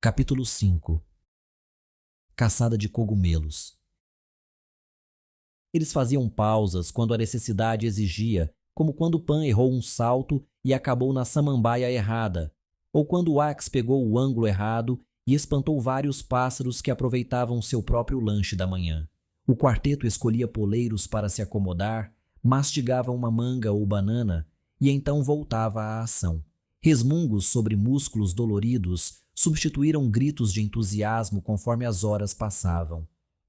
Capítulo 5. Caçada de cogumelos. Eles faziam pausas quando a necessidade exigia, como quando Pan errou um salto e acabou na samambaia errada, ou quando Wax pegou o ângulo errado e espantou vários pássaros que aproveitavam seu próprio lanche da manhã. O quarteto escolhia poleiros para se acomodar, mastigava uma manga ou banana e então voltava à ação. Resmungos sobre músculos doloridos substituíram gritos de entusiasmo conforme as horas passavam.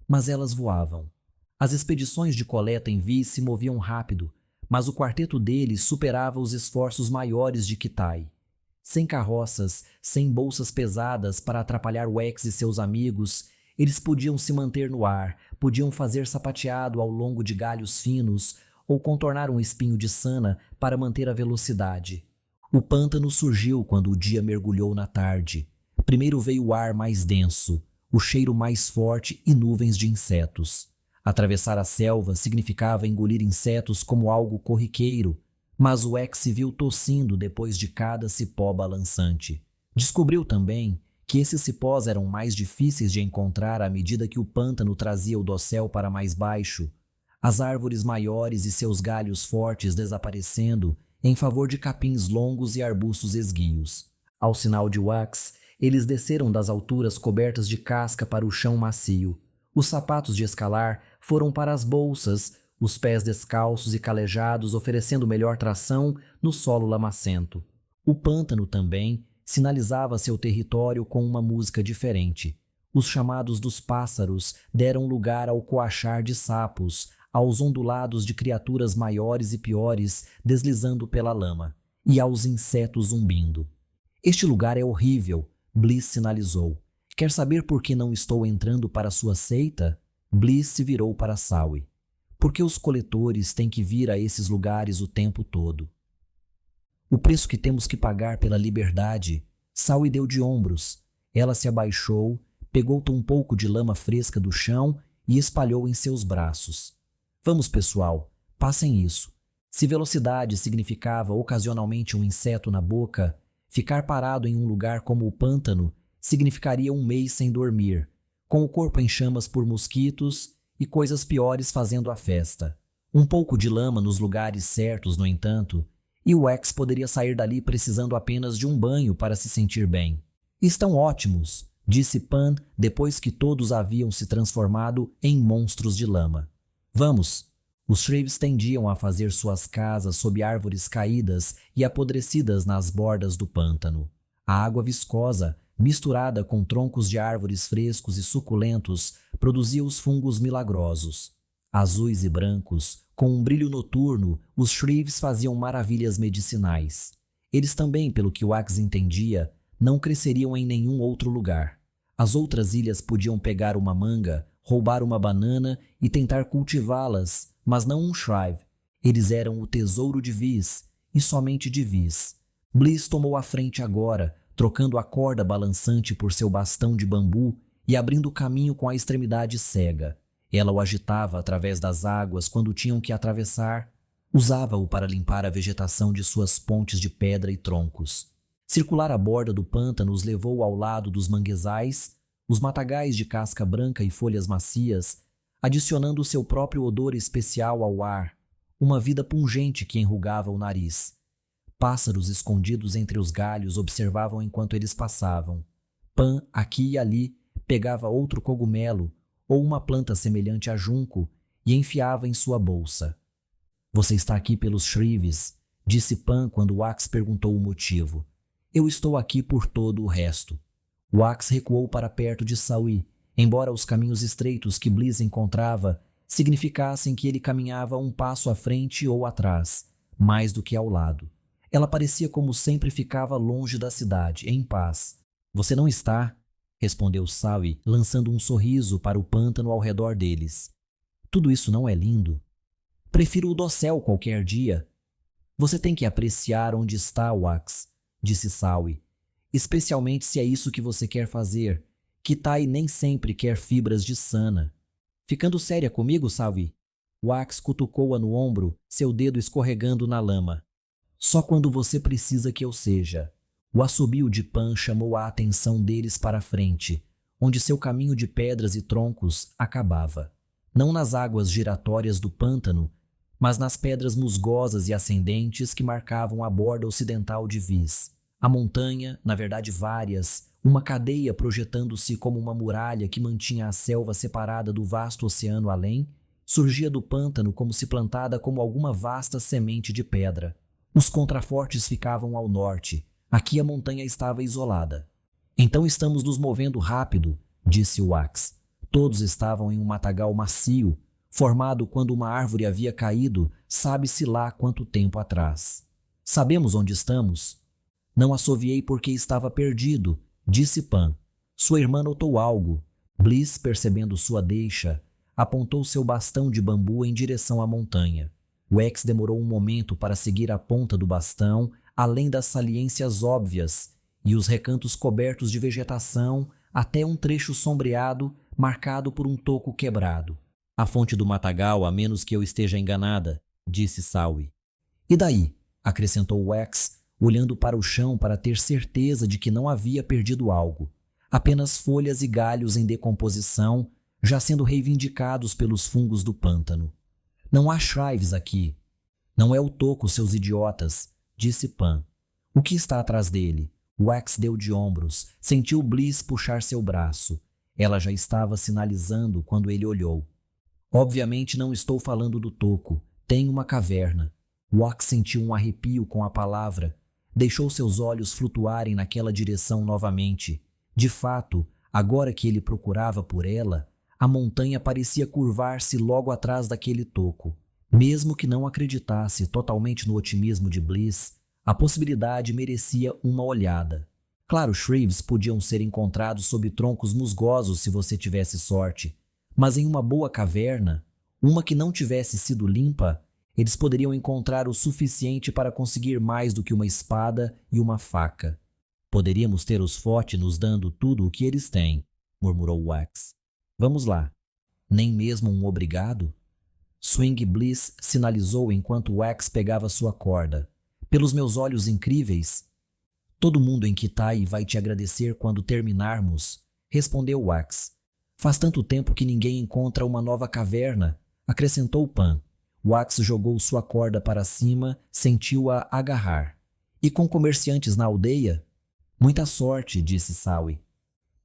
Mas elas voavam. As expedições de coleta em Vis se moviam rápido, mas o quarteto deles superava os esforços maiores de Kitai. Sem carroças, sem bolsas pesadas para atrapalhar Wax e seus amigos, eles podiam se manter no ar, podiam fazer sapateado ao longo de galhos finos ou contornar um espinho de sana para manter a velocidade. O pântano surgiu quando o dia mergulhou na tarde. Primeiro veio o ar mais denso, o cheiro mais forte e nuvens de insetos. Atravessar a selva significava engolir insetos como algo corriqueiro, mas o Wax se viu tossindo depois de cada cipó balançante. Descobriu também que esses cipós eram mais difíceis de encontrar à medida que o pântano trazia o dossel para mais baixo, as árvores maiores e seus galhos fortes desaparecendo em favor de capins longos e arbustos esguios. Ao sinal de Wax, eles desceram das alturas cobertas de casca para o chão macio. Os sapatos de escalar foram para as bolsas, os pés descalços e calejados oferecendo melhor tração no solo lamacento. O pântano também sinalizava seu território com uma música diferente. Os chamados dos pássaros deram lugar ao coachar de sapos, aos ondulados de criaturas maiores e piores deslizando pela lama, e aos insetos zumbindo. Este lugar é horrível, Bliss sinalizou. Quer saber por que não estou entrando para sua seita? Bliss se virou para Sawi. Porque os coletores têm que vir a esses lugares o tempo todo. O preço que temos que pagar pela liberdade. Sawi deu de ombros. Ela se abaixou, pegou um pouco de lama fresca do chão e espalhou em seus braços. Vamos, pessoal, passem isso. Se velocidade significava ocasionalmente um inseto na boca, ficar parado em um lugar como o pântano significaria um mês sem dormir, com o corpo em chamas por mosquitos e coisas piores fazendo a festa. Um pouco de lama nos lugares certos, no entanto, e o Wax poderia sair dali precisando apenas de um banho para se sentir bem. Estão ótimos, disse Pan depois que todos haviam se transformado em monstros de lama. Vamos! Os Shreves tendiam a fazer suas casas sob árvores caídas e apodrecidas nas bordas do pântano. A água viscosa, misturada com troncos de árvores frescos e suculentos, produzia os fungos milagrosos. Azuis e brancos, com um brilho noturno, os Shreves faziam maravilhas medicinais. Eles também, pelo que Wax entendia, não cresceriam em nenhum outro lugar. As outras ilhas podiam pegar uma manga, roubar uma banana e tentar cultivá-las, mas não um Shrive. Eles eram o tesouro de Vis, e somente de Vis. Bliss tomou a frente agora, trocando a corda balançante por seu bastão de bambu e abrindo caminho com a extremidade cega. Ela o agitava através das águas quando tinham que atravessar. Usava-o para limpar a vegetação de suas pontes de pedra e troncos. Circular a borda do pântano os levou ao lado dos manguezais, os matagais de casca branca e folhas macias, adicionando seu próprio odor especial ao ar, uma vida pungente que enrugava o nariz. Pássaros escondidos entre os galhos observavam enquanto eles passavam. Pan, aqui e ali, pegava outro cogumelo ou uma planta semelhante a junco e enfiava em sua bolsa. Você está aqui pelos Shreves, disse Pan quando Wax perguntou o motivo. Eu estou aqui por todo o resto. Wax recuou para perto de Sawi, embora os caminhos estreitos que Bliss encontrava significassem que ele caminhava um passo à frente ou atrás, mais do que ao lado. Ela parecia como sempre ficava longe da cidade, em paz. Você não está, respondeu Sawi, lançando um sorriso para o pântano ao redor deles. Tudo isso não é lindo? Prefiro o dossel qualquer dia. Você tem que apreciar onde está, Wax, disse Sawi. Especialmente se é isso que você quer fazer. Kitai nem sempre quer fibras de sana. Ficando séria comigo, Sawi? Wax cutucou-a no ombro, seu dedo escorregando na lama. Só quando você precisa que eu seja. O assobio de Pan chamou a atenção deles para a frente, onde seu caminho de pedras e troncos acabava. Não nas águas giratórias do pântano, mas nas pedras musgosas e ascendentes que marcavam a borda ocidental de Vis. A montanha, na verdade várias, uma cadeia projetando-se como uma muralha que mantinha a selva separada do vasto oceano além, surgia do pântano como se plantada como alguma vasta semente de pedra. Os contrafortes ficavam ao norte. Aqui a montanha estava isolada. Então estamos nos movendo rápido, disse Wax. Todos estavam em um matagal macio, formado quando uma árvore havia caído, sabe-se lá quanto tempo atrás. Sabemos onde estamos? Não assoviei porque estava perdido, disse Pan. Sua irmã notou algo. Bliss, percebendo sua deixa, apontou seu bastão de bambu em direção à montanha. Wax demorou um momento para seguir a ponta do bastão, além das saliências óbvias e os recantos cobertos de vegetação, até um trecho sombreado, marcado por um toco quebrado. A fonte do matagal, a menos que eu esteja enganada, disse Sawi. E daí? Acrescentou Wax, olhando para o chão para ter certeza de que não havia perdido algo. Apenas folhas e galhos em decomposição, já sendo reivindicados pelos fungos do pântano. Não há Shrives aqui. Não é o toco, seus idiotas, disse Pan. O que está atrás dele? Wax deu de ombros, sentiu Bliss puxar seu braço. Ela já estava sinalizando quando ele olhou. Obviamente não estou falando do toco. Tem uma caverna. Wax sentiu um arrepio com a palavra. Deixou seus olhos flutuarem naquela direção novamente. De fato, agora que ele procurava por ela, a montanha parecia curvar-se logo atrás daquele toco. Mesmo que não acreditasse totalmente no otimismo de Bliss, a possibilidade merecia uma olhada. Claro, Shrives podiam ser encontrados sob troncos musgosos se você tivesse sorte, mas em uma boa caverna, uma que não tivesse sido limpa, eles poderiam encontrar o suficiente para conseguir mais do que uma espada e uma faca. Poderíamos ter os Forte nos dando tudo o que eles têm, murmurou Wax. Vamos lá. Nem mesmo um obrigado? Swing Bliss sinalizou enquanto Wax pegava sua corda. Pelos meus olhos incríveis? Todo mundo em Kitai vai te agradecer quando terminarmos, respondeu Wax. Faz tanto tempo que ninguém encontra uma nova caverna, acrescentou Pan. Wax jogou sua corda para cima, sentiu-a agarrar. E com comerciantes na aldeia? Muita sorte, disse Sawi.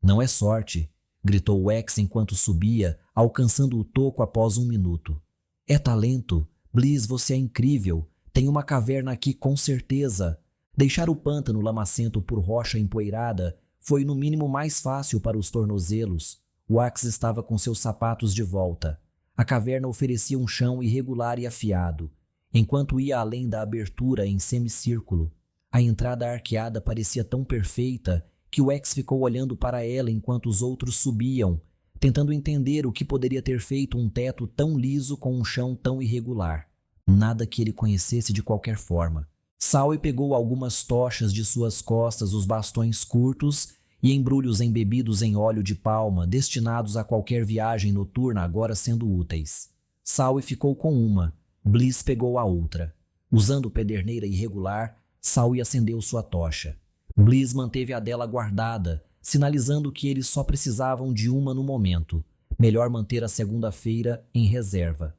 Não é sorte, gritou Wax enquanto subia, alcançando o toco após 1 minuto. É talento. Bliss, você é incrível. Tem uma caverna aqui com certeza. Deixar o pântano lamacento por rocha empoeirada foi no mínimo mais fácil para os tornozelos. Wax estava com seus sapatos de volta. A caverna oferecia um chão irregular e afiado, enquanto ia além da abertura em semicírculo. A entrada arqueada parecia tão perfeita que Wax ficou olhando para ela enquanto os outros subiam, tentando entender o que poderia ter feito um teto tão liso com um chão tão irregular. Nada que ele conhecesse de qualquer forma. Sawi pegou algumas tochas de suas costas, os bastões curtos e embrulhos embebidos em óleo de palma, destinados a qualquer viagem noturna agora sendo úteis. Sawi ficou com uma, Bliss pegou a outra. Usando pederneira irregular, Sawi acendeu sua tocha. Bliss manteve a dela guardada, sinalizando que eles só precisavam de uma no momento. Melhor manter a segunda-feira em reserva.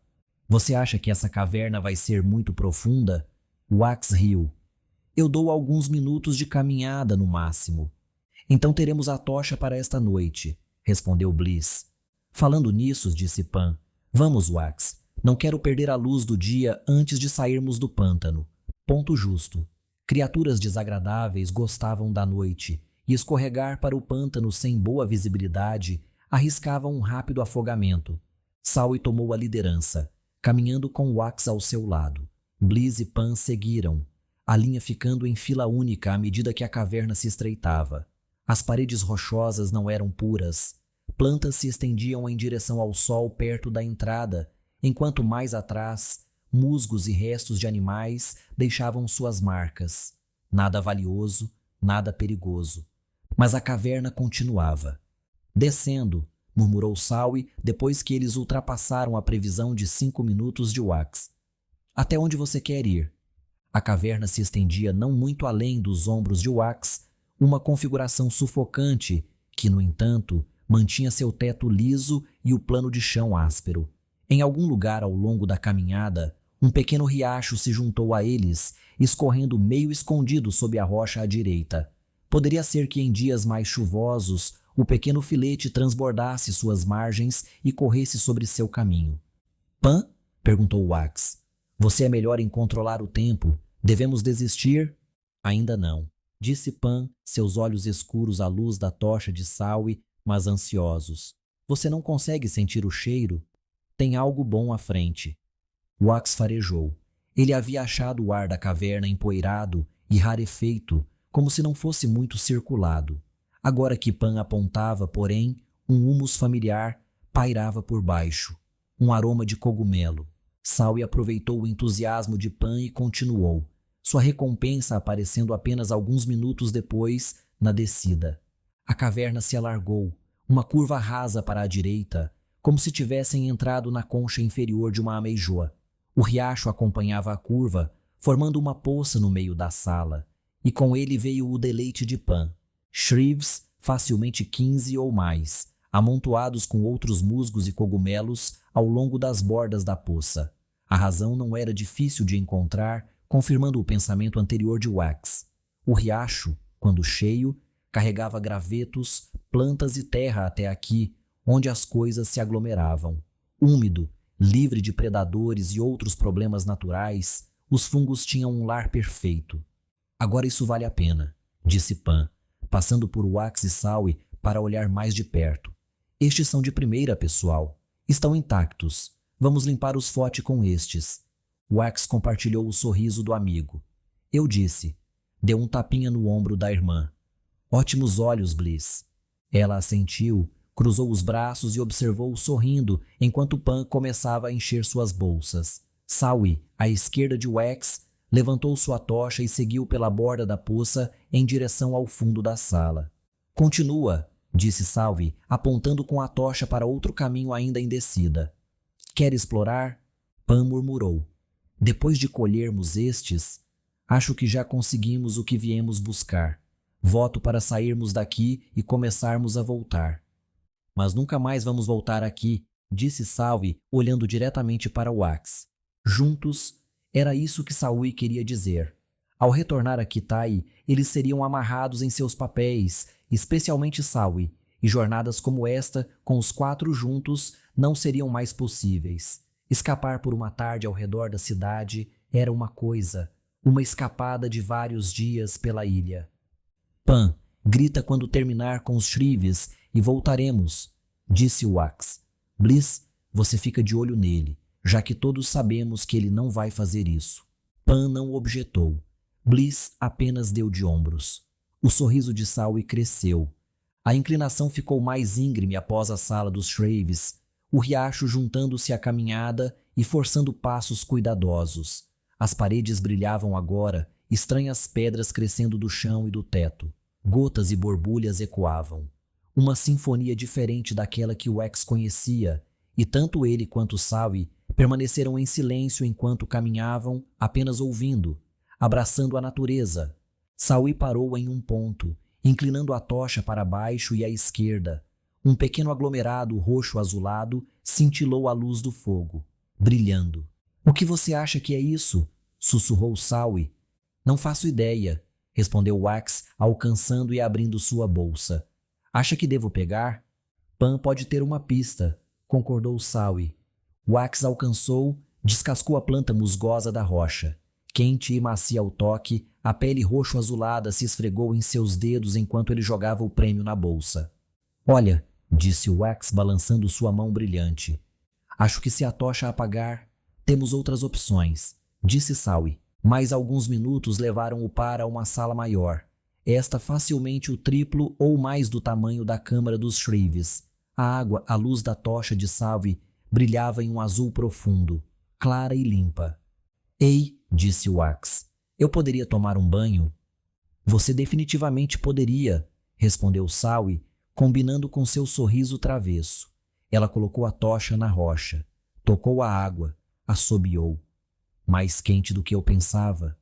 Você acha que essa caverna vai ser muito profunda? Wax riu. Eu dou alguns minutos de caminhada no máximo. Então teremos a tocha para esta noite, respondeu Bliss. Falando nisso, disse Pan. Vamos, Wax. Não quero perder a luz do dia antes de sairmos do pântano. Ponto justo. Criaturas desagradáveis gostavam da noite, e escorregar para o pântano sem boa visibilidade arriscava um rápido afogamento. Sawi tomou a liderança, caminhando com Wax ao seu lado. Bliss e Pan seguiram, a linha ficando em fila única à medida que a caverna se estreitava. As paredes rochosas não eram puras. Plantas se estendiam em direção ao sol perto da entrada, enquanto mais atrás, musgos e restos de animais deixavam suas marcas. Nada valioso, nada perigoso. Mas a caverna continuava. Descendo, murmurou Sawi depois que eles ultrapassaram a previsão de 5 minutos de Wax. Até onde você quer ir? A caverna se estendia não muito além dos ombros de Wax, uma configuração sufocante que, no entanto, mantinha seu teto liso e o plano de chão áspero. Em algum lugar ao longo da caminhada, um pequeno riacho se juntou a eles, escorrendo meio escondido sob a rocha à direita. Poderia ser que em dias mais chuvosos o pequeno filete transbordasse suas margens e corresse sobre seu caminho. Pan? Perguntou Wax. Você é melhor em controlar o tempo. Devemos desistir? Ainda não, disse Pan, seus olhos escuros à luz da tocha de Sawi, mas ansiosos. Você não consegue sentir o cheiro? Tem algo bom à frente. Wax farejou. Ele havia achado o ar da caverna empoeirado e rarefeito, como se não fosse muito circulado. Agora que Pan apontava, porém, um humus familiar pairava por baixo, um aroma de cogumelo. Sawi aproveitou o entusiasmo de Pan e continuou, sua recompensa aparecendo apenas alguns minutos depois, na descida. A caverna se alargou, uma curva rasa para a direita, como se tivessem entrado na concha inferior de uma ameijoa. O riacho acompanhava a curva, formando uma poça no meio da sala, e com ele veio o deleite de Pan. Shrews, facilmente 15 ou mais, amontoados com outros musgos e cogumelos ao longo das bordas da poça. A razão não era difícil de encontrar, confirmando o pensamento anterior de Wax. O riacho, quando cheio, carregava gravetos, plantas e terra até aqui, onde as coisas se aglomeravam. Úmido, livre de predadores e outros problemas naturais, os fungos tinham um lar perfeito. Agora isso vale a pena, disse Pan, passando por Wax e Sawi para olhar mais de perto. Estes são de primeira, pessoal. Estão intactos. Vamos limpar os fote com estes. Wax compartilhou o sorriso do amigo. Eu disse. Deu um tapinha no ombro da irmã. Ótimos olhos, Bliss. Ela assentiu, cruzou os braços e observou-o sorrindo enquanto Pan começava a encher suas bolsas. Sawi, à esquerda de Wax, levantou sua tocha e seguiu pela borda da poça em direção ao fundo da sala. Continua, disse Sawi, apontando com a tocha para outro caminho ainda em descida. Quer explorar? Pan murmurou. Depois de colhermos estes, acho que já conseguimos o que viemos buscar. Voto para sairmos daqui e começarmos a voltar. Mas nunca mais vamos voltar aqui, disse Sawi, olhando diretamente para Wax. Juntos, era isso que Sawi queria dizer. Ao retornar a Kitai, eles seriam amarrados em seus papéis, especialmente Sawi, e jornadas como esta, com os 4 juntos, não seriam mais possíveis. Escapar por uma tarde ao redor da cidade era uma coisa, uma escapada de vários dias pela ilha. Pan, grita quando terminar com os Shrews e voltaremos, disse Wax. Bliss, você fica de olho nele, já que todos sabemos que ele não vai fazer isso. Pan não objetou. Bliss apenas deu de ombros. O sorriso de Sawi cresceu. A inclinação ficou mais íngreme após a sala dos Shrews, o riacho juntando-se à caminhada e forçando passos cuidadosos. As paredes brilhavam agora, estranhas pedras crescendo do chão e do teto. Gotas e borbulhas ecoavam. Uma sinfonia diferente daquela que Wax conhecia, e tanto ele quanto Sawi permaneceram em silêncio enquanto caminhavam, apenas ouvindo, abraçando a natureza. Sawi parou em um ponto, inclinando a tocha para baixo e à esquerda. Um pequeno aglomerado roxo-azulado cintilou à luz do fogo, brilhando. O que você acha que é isso? Sussurrou Sawi. Não faço ideia, respondeu Wax, alcançando e abrindo sua bolsa. Acha que devo pegar? Pan pode ter uma pista, concordou Sawi. Wax alcançou, descascou a planta musgosa da rocha. Quente e macia ao toque, a pele roxo-azulada se esfregou em seus dedos enquanto ele jogava o prêmio na bolsa. Olha, disse Wax balançando sua mão brilhante. Acho que se a tocha apagar, temos outras opções, disse Sawi. Mais alguns minutos levaram-o para uma sala maior. Esta facilmente o triplo ou mais do tamanho da câmara dos Shrews. A água, à luz da tocha de Sawi, brilhava em um azul profundo, clara e limpa. Ei, disse Wax, eu poderia tomar um banho? Você definitivamente poderia, respondeu Sawi, combinando com seu sorriso travesso. Ela colocou a tocha na rocha, tocou a água, assobiou. Mais quente do que eu pensava.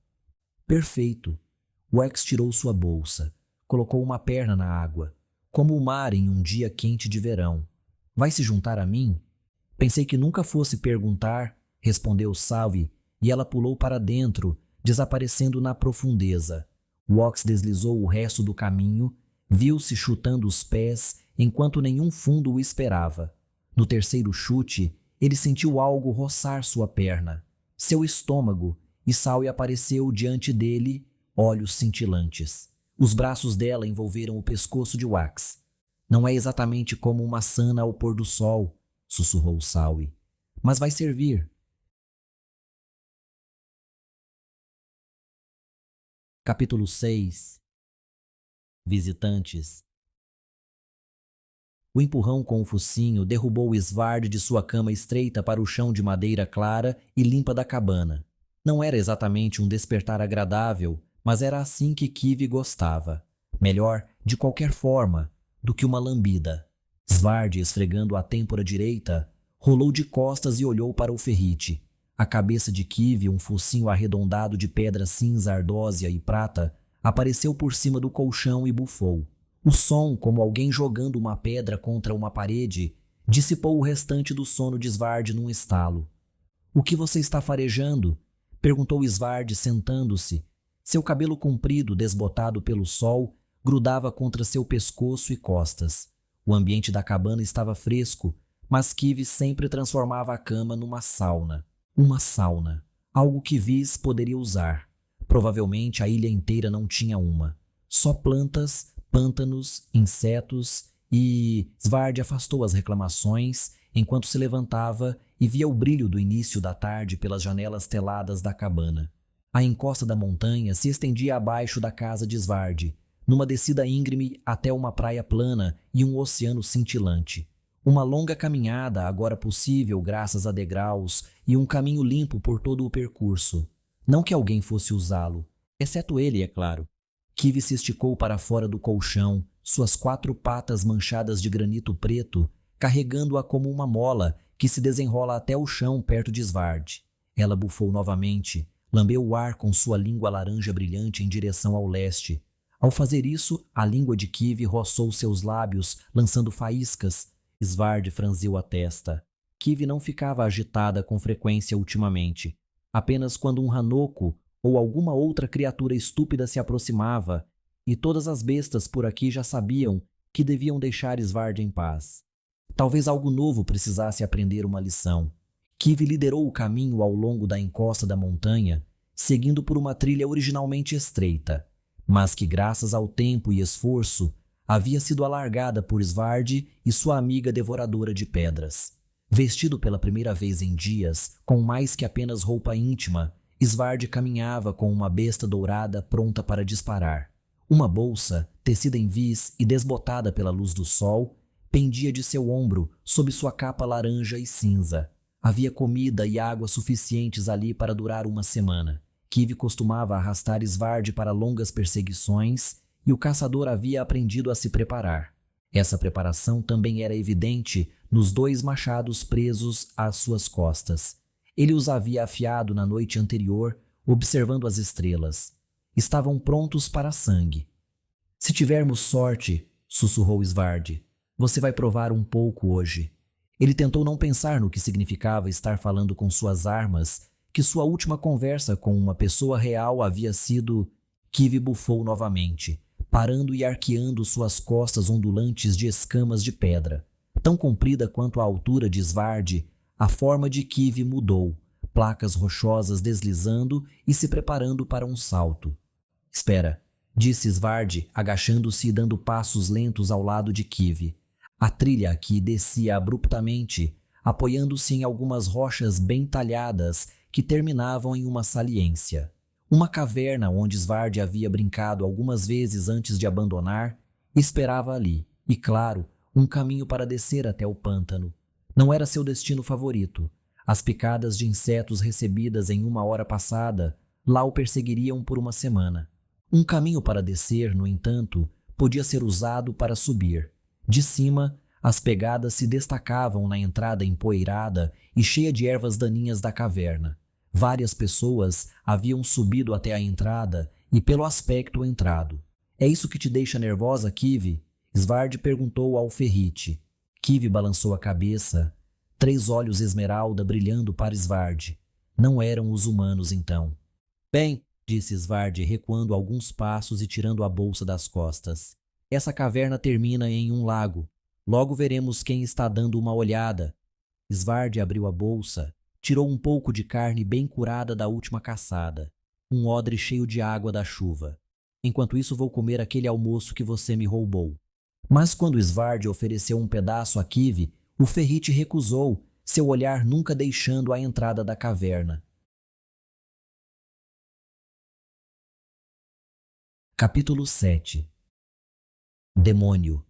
Perfeito. Wax tirou sua bolsa, colocou uma perna na água, como o mar em um dia quente de verão. Vai se juntar a mim? Pensei que nunca fosse perguntar, respondeu Salvi, e ela pulou para dentro, desaparecendo na profundeza. Wax deslizou o resto do caminho, viu-se chutando os pés enquanto nenhum fundo o esperava. No terceiro chute, ele sentiu algo roçar sua perna, seu estômago, e Salvi apareceu diante dele, olhos cintilantes. Os braços dela envolveram o pescoço de Wax. Não é exatamente como uma sana ao pôr do sol, sussurrou Salvi, mas vai servir. Capítulo 6. Visitantes. O empurrão com o focinho derrubou Svard de sua cama estreita para o chão de madeira clara e limpa da cabana. Não era exatamente um despertar agradável, mas era assim que Kivi gostava. Melhor, de qualquer forma, do que uma lambida. Svard, esfregando a têmpora direita, rolou de costas e olhou para o ferrite. A cabeça de Kivi, um focinho arredondado de pedra cinza ardósia e prata, apareceu por cima do colchão e bufou. O som, como alguém jogando uma pedra contra uma parede, dissipou o restante do sono de Svard num estalo. — O que você está farejando? Perguntou Svard, sentando-se. Seu cabelo comprido, desbotado pelo sol, grudava contra seu pescoço e costas. O ambiente da cabana estava fresco, mas Kivi sempre transformava a cama numa sauna. Uma sauna. Algo que Viz poderia usar. Provavelmente a ilha inteira não tinha uma. Só plantas, pântanos, insetos e... Svard afastou as reclamações enquanto se levantava e via o brilho do início da tarde pelas janelas teladas da cabana. A encosta da montanha se estendia abaixo da casa de Svard, numa descida íngreme até uma praia plana e um oceano cintilante. Uma longa caminhada, agora possível graças a degraus e um caminho limpo por todo o percurso. Não que alguém fosse usá-lo, exceto ele, é claro. Kivi se esticou para fora do colchão, suas 4 patas manchadas de granito preto, carregando-a como uma mola que se desenrola até o chão perto de Svard. Ela bufou novamente, lambeu o ar com sua língua laranja brilhante em direção ao leste. Ao fazer isso, a língua de Kivi roçou seus lábios, lançando faíscas. Svard franziu a testa. Kivi não ficava agitada com frequência ultimamente. Apenas quando um Hanoko ou alguma outra criatura estúpida se aproximava, e todas as bestas por aqui já sabiam que deviam deixar Svard em paz. Talvez algo novo precisasse aprender uma lição. Kivi liderou o caminho ao longo da encosta da montanha, seguindo por uma trilha originalmente estreita, mas que graças ao tempo e esforço havia sido alargada por Svard e sua amiga devoradora de pedras. Vestido pela primeira vez em dias, com mais que apenas roupa íntima, Svard caminhava com uma besta dourada pronta para disparar. Uma bolsa, tecida em vis e desbotada pela luz do sol, pendia de seu ombro sob sua capa laranja e cinza. Havia comida e água suficientes ali para durar uma semana. Kivi costumava arrastar Svard para longas perseguições e o caçador havia aprendido a se preparar. Essa preparação também era evidente nos 2 machados presos às suas costas. Ele os havia afiado na noite anterior, observando as estrelas. Estavam prontos para sangue. — Se tivermos sorte, sussurrou Svard, você vai provar um pouco hoje. Ele tentou não pensar no que significava estar falando com suas armas, que sua última conversa com uma pessoa real havia sido... Kivi bufou novamente, parando e arqueando suas costas ondulantes de escamas de pedra. Tão comprida quanto a altura de Svard, a forma de Kivi mudou, placas rochosas deslizando e se preparando para um salto. — Espera, disse Svard, agachando-se e dando passos lentos ao lado de Kivi. A trilha aqui descia abruptamente, apoiando-se em algumas rochas bem talhadas que terminavam em uma saliência. Uma caverna onde Svard havia brincado algumas vezes antes de abandonar, esperava ali, e claro, um caminho para descer até o pântano. Não era seu destino favorito. As picadas de insetos recebidas em uma hora passada lá o perseguiriam por uma semana. Um caminho para descer, no entanto, podia ser usado para subir. De cima, as pegadas se destacavam na entrada empoeirada e cheia de ervas daninhas da caverna. Várias pessoas haviam subido até a entrada e, pelo aspecto, entrado. É isso que te deixa nervosa, Kivi? Svard perguntou ao ferrite. Kivi balançou a cabeça, 3 olhos esmeralda brilhando para Svard. Não eram os humanos, então. Bem, disse Svard, recuando alguns passos e tirando a bolsa das costas. Essa caverna termina em um lago. Logo veremos quem está dando uma olhada. Svard abriu a bolsa, tirou um pouco de carne bem curada da última caçada, um odre cheio de água da chuva. Enquanto isso vou comer aquele almoço que você me roubou. Mas quando Svard ofereceu um pedaço a Kivi, o ferrite recusou, seu olhar nunca deixando a entrada da caverna. Capítulo 7. Demônio.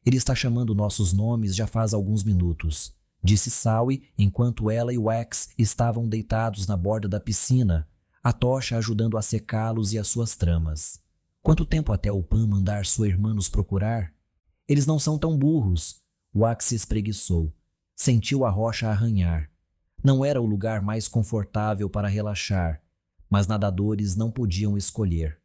Ele está chamando nossos nomes já faz alguns minutos, disse Sawi enquanto ela e Wax estavam deitados na borda da piscina, a tocha ajudando a secá-los e as suas tramas. Quanto tempo até o Pan mandar sua irmã nos procurar? Eles não são tão burros. Wax se espreguiçou. Sentiu a rocha arranhar. Não era o lugar mais confortável para relaxar, mas nadadores não podiam escolher.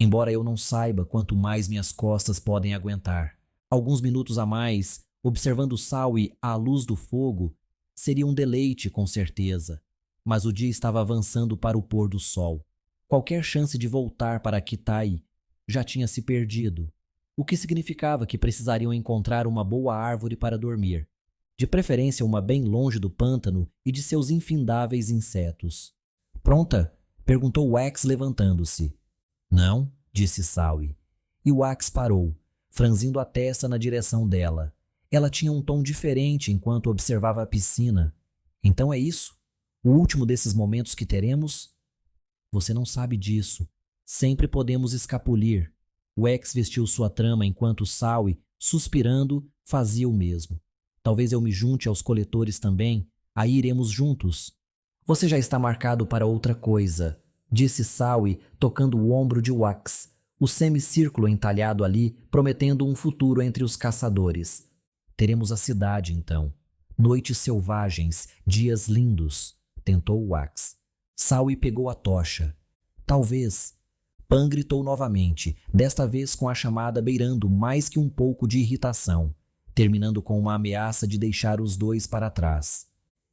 Embora eu não saiba quanto mais minhas costas podem aguentar. Alguns minutos a mais, observando Sawi à luz do fogo, seria um deleite com certeza. Mas o dia estava avançando para o pôr do sol. Qualquer chance de voltar para Kitai já tinha se perdido, o que significava que precisariam encontrar uma boa árvore para dormir, de preferência uma bem longe do pântano e de seus infindáveis insetos. Pronta? Perguntou Wax levantando-se. Não, disse Sawi. E Wax parou, franzindo a testa na direção dela. Ela tinha um tom diferente enquanto observava a piscina. Então é isso? O último desses momentos que teremos? Você não sabe disso. Sempre podemos escapulir. Wax vestiu sua trama enquanto Sawi, suspirando, fazia o mesmo. Talvez eu me junte aos coletores também. Aí iremos juntos. Você já está marcado para outra coisa, disse Sawi, tocando o ombro de Wax, o semicírculo entalhado ali, prometendo um futuro entre os caçadores. Teremos a cidade, então. Noites selvagens, dias lindos, tentou Wax. Sawi pegou a tocha. Talvez. Pan gritou novamente, desta vez com a chamada beirando mais que um pouco de irritação, terminando com uma ameaça de deixar os dois para trás.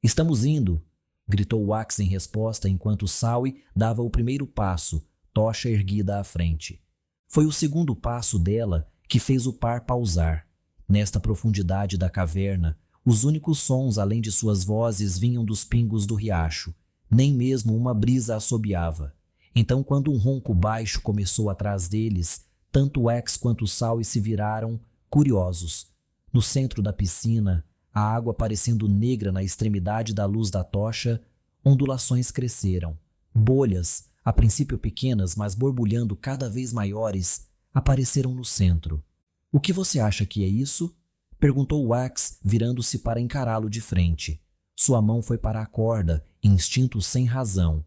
Estamos indo, gritou Wax em resposta enquanto Sawi dava o primeiro passo, tocha erguida à frente. Foi o segundo passo dela que fez o par pausar. Nesta profundidade da caverna, os únicos sons além de suas vozes vinham dos pingos do riacho. Nem mesmo uma brisa assobiava. Então, quando um ronco baixo começou atrás deles, tanto Wax quanto Sawi se viraram, curiosos. No centro da piscina, a água parecendo negra na extremidade da luz da tocha, ondulações cresceram. Bolhas, a princípio pequenas, mas borbulhando cada vez maiores, apareceram no centro. O que você acha que é isso? Perguntou Wax, virando-se para encará-lo de frente. Sua mão foi para a corda, instinto sem razão.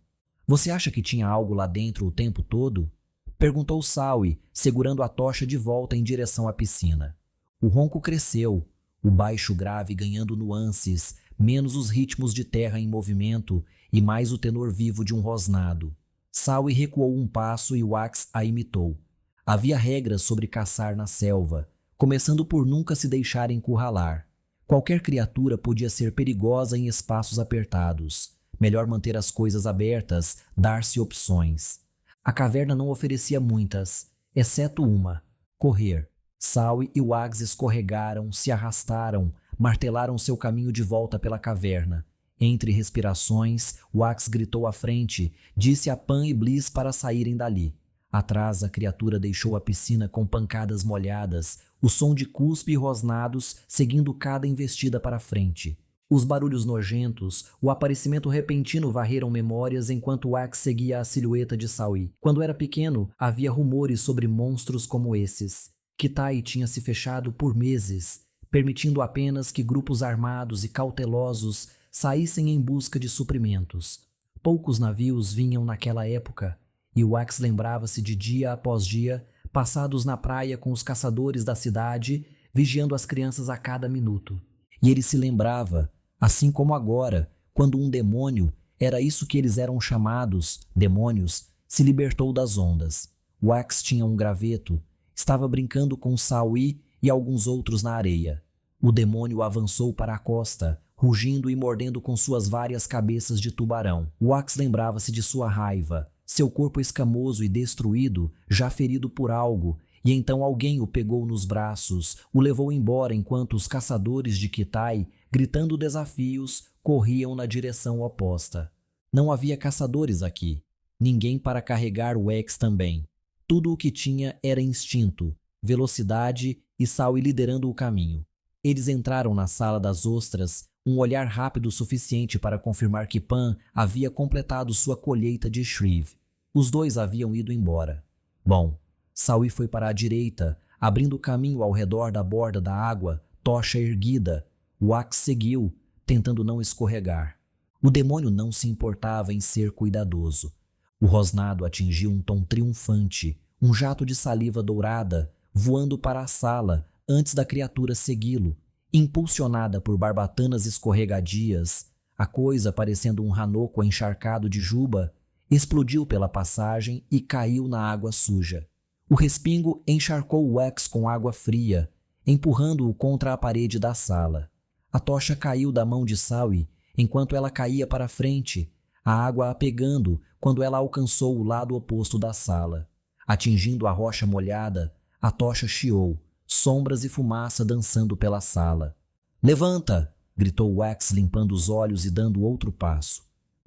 Você acha que tinha algo lá dentro o tempo todo? Perguntou Sawi, segurando a tocha de volta em direção à piscina. O ronco cresceu, o baixo grave ganhando nuances, menos os ritmos de terra em movimento e mais o tenor vivo de um rosnado. Sawi recuou um passo e Wax a imitou. Havia regras sobre caçar na selva, começando por nunca se deixar encurralar. Qualquer criatura podia ser perigosa em espaços apertados. Melhor manter as coisas abertas, dar-se opções. A caverna não oferecia muitas, exceto uma: correr. Sawi e Wax escorregaram, se arrastaram, martelaram seu caminho de volta pela caverna. Entre respirações, Wax gritou à frente, disse a Pan e Bliss para saírem dali. Atrás, a criatura deixou a piscina com pancadas molhadas, o som de cuspe e rosnados seguindo cada investida para frente. Os barulhos nojentos, o aparecimento repentino varreram memórias enquanto Wax seguia a silhueta de Sawi. Quando era pequeno, havia rumores sobre monstros como esses. Kitai tinha se fechado por meses, permitindo apenas que grupos armados e cautelosos saíssem em busca de suprimentos. Poucos navios vinham naquela época, e Wax lembrava-se de dia após dia, passados na praia com os caçadores da cidade, vigiando as crianças a cada minuto. E ele se lembrava, assim como agora, quando um demônio, era isso que eles eram chamados, demônios, se libertou das ondas. Wax tinha um graveto. Estava brincando com Saui e alguns outros na areia. O demônio avançou para a costa, rugindo e mordendo com suas várias cabeças de tubarão. Wax lembrava-se de sua raiva, seu corpo escamoso e destruído, já ferido por algo, e então alguém o pegou nos braços, o levou embora enquanto os caçadores de Kitai, gritando desafios, corriam na direção oposta. Não havia caçadores aqui. Ninguém para carregar o Wax também. Tudo o que tinha era instinto, velocidade e Saui liderando o caminho. Eles entraram na sala das ostras, um olhar rápido o suficiente para confirmar que Pan havia completado sua colheita de Shreve. Os dois haviam ido embora. Bom, Saui foi para a direita, abrindo caminho ao redor da borda da água, tocha erguida. Wax seguiu, tentando não escorregar. O demônio não se importava em ser cuidadoso. O rosnado atingiu um tom triunfante, um jato de saliva dourada, voando para a sala antes da criatura segui-lo, impulsionada por barbatanas escorregadias. A coisa, parecendo um ranoco encharcado de juba, explodiu pela passagem e caiu na água suja. O respingo encharcou o Wax com água fria, empurrando-o contra a parede da sala. A tocha caiu da mão de Saui enquanto ela caía para frente, a água a pegando quando ela alcançou o lado oposto da sala. Atingindo a rocha molhada, a tocha chiou, sombras e fumaça dançando pela sala. "Levanta!" gritou Wax, limpando os olhos e dando outro passo.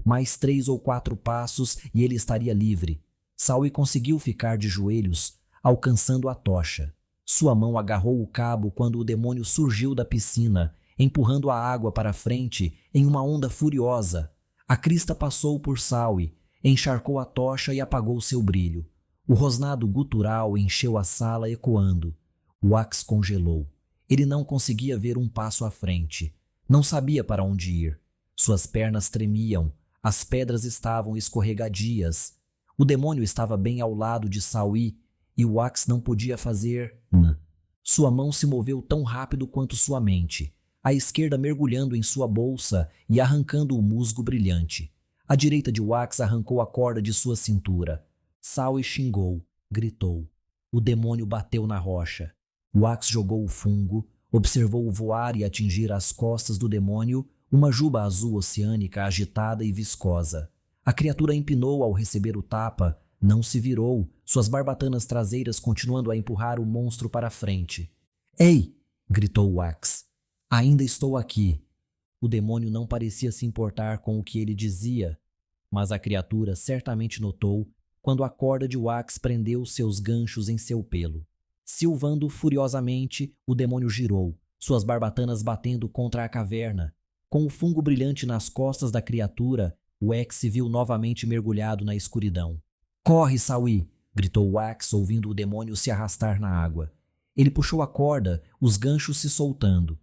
Mais 3 ou 4 passos e ele estaria livre. Saui conseguiu ficar de joelhos, alcançando a tocha. Sua mão agarrou o cabo quando o demônio surgiu da piscina, empurrando a água para frente em uma onda furiosa. A crista passou por Saui, encharcou a tocha e apagou seu brilho. O rosnado gutural encheu a sala ecoando. Wax congelou. Ele não conseguia ver um passo à frente. Não sabia para onde ir. Suas pernas tremiam. As pedras estavam escorregadias. O demônio estava bem ao lado de Saui e Wax não podia fazer nada. Sua mão se moveu tão rápido quanto sua mente. A esquerda mergulhando em sua bolsa e arrancando o musgo brilhante. A direita de Wax arrancou a corda de sua cintura. Saui xingou, gritou. O demônio bateu na rocha. Wax jogou o fungo, observou-o voar e atingir as costas do demônio uma juba azul oceânica agitada e viscosa. A criatura empinou ao receber o tapa, não se virou, suas barbatanas traseiras continuando a empurrar o monstro para frente. "Ei!" gritou Wax. "Ainda estou aqui." O demônio não parecia se importar com o que ele dizia, mas a criatura certamente notou quando a corda de Wax prendeu seus ganchos em seu pelo. Silvando furiosamente, o demônio girou, suas barbatanas batendo contra a caverna. Com o fungo brilhante nas costas da criatura, Wax se viu novamente mergulhado na escuridão. "Corre, Saui!" gritou Wax, ouvindo o demônio se arrastar na água. Ele puxou a corda, os ganchos se soltando.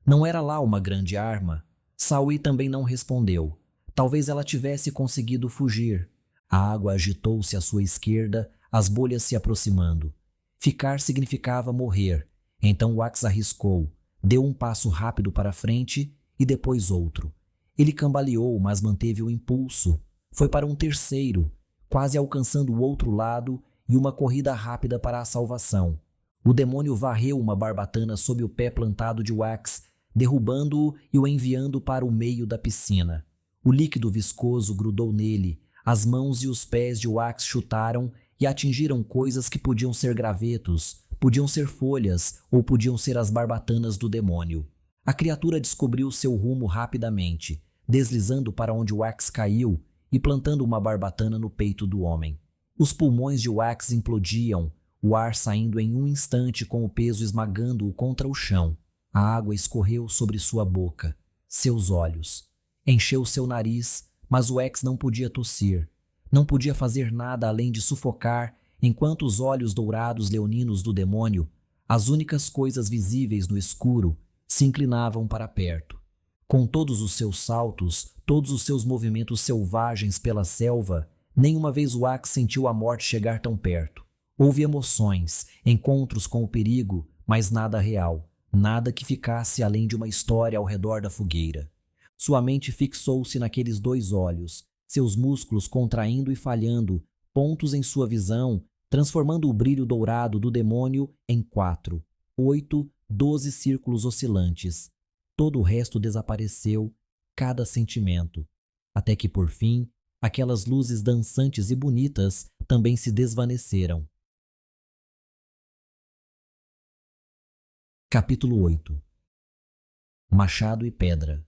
Não era lá uma grande arma. Saui também não respondeu. Talvez ela tivesse conseguido fugir. A água agitou-se à sua esquerda, as bolhas se aproximando. Ficar significava morrer. Então Wax arriscou, deu um passo rápido para frente e depois outro. Ele cambaleou, mas manteve o impulso. Foi para um terceiro, quase alcançando o outro lado e uma corrida rápida para a salvação. O demônio varreu uma barbatana sob o pé plantado de Wax, derrubando-o e o enviando para o meio da piscina. O líquido viscoso grudou nele, as mãos e os pés de Wax chutaram e atingiram coisas que podiam ser gravetos, podiam ser folhas ou podiam ser as barbatanas do demônio. A criatura descobriu seu rumo rapidamente, deslizando para onde Wax caiu e plantando uma barbatana no peito do homem. Os pulmões de Wax implodiam, o ar saindo em um instante com o peso esmagando-o contra o chão. A água escorreu sobre sua boca, seus olhos. Encheu seu nariz, mas Wax não podia tossir. Não podia fazer nada além de sufocar enquanto os olhos dourados leoninos do demônio, as únicas coisas visíveis no escuro, se inclinavam para perto. Com todos os seus saltos, todos os seus movimentos selvagens pela selva, nenhuma vez Wax sentiu a morte chegar tão perto. Houve emoções, encontros com o perigo, mas nada real, nada que ficasse além de uma história ao redor da fogueira. Sua mente fixou-se naqueles 2 olhos, seus músculos contraindo e falhando, pontos em sua visão, transformando o brilho dourado do demônio em 4, 8, 12 círculos oscilantes. Todo o resto desapareceu, cada sentimento, até que, por fim, aquelas luzes dançantes e bonitas também se desvaneceram. Capítulo 8. Machado e Pedra.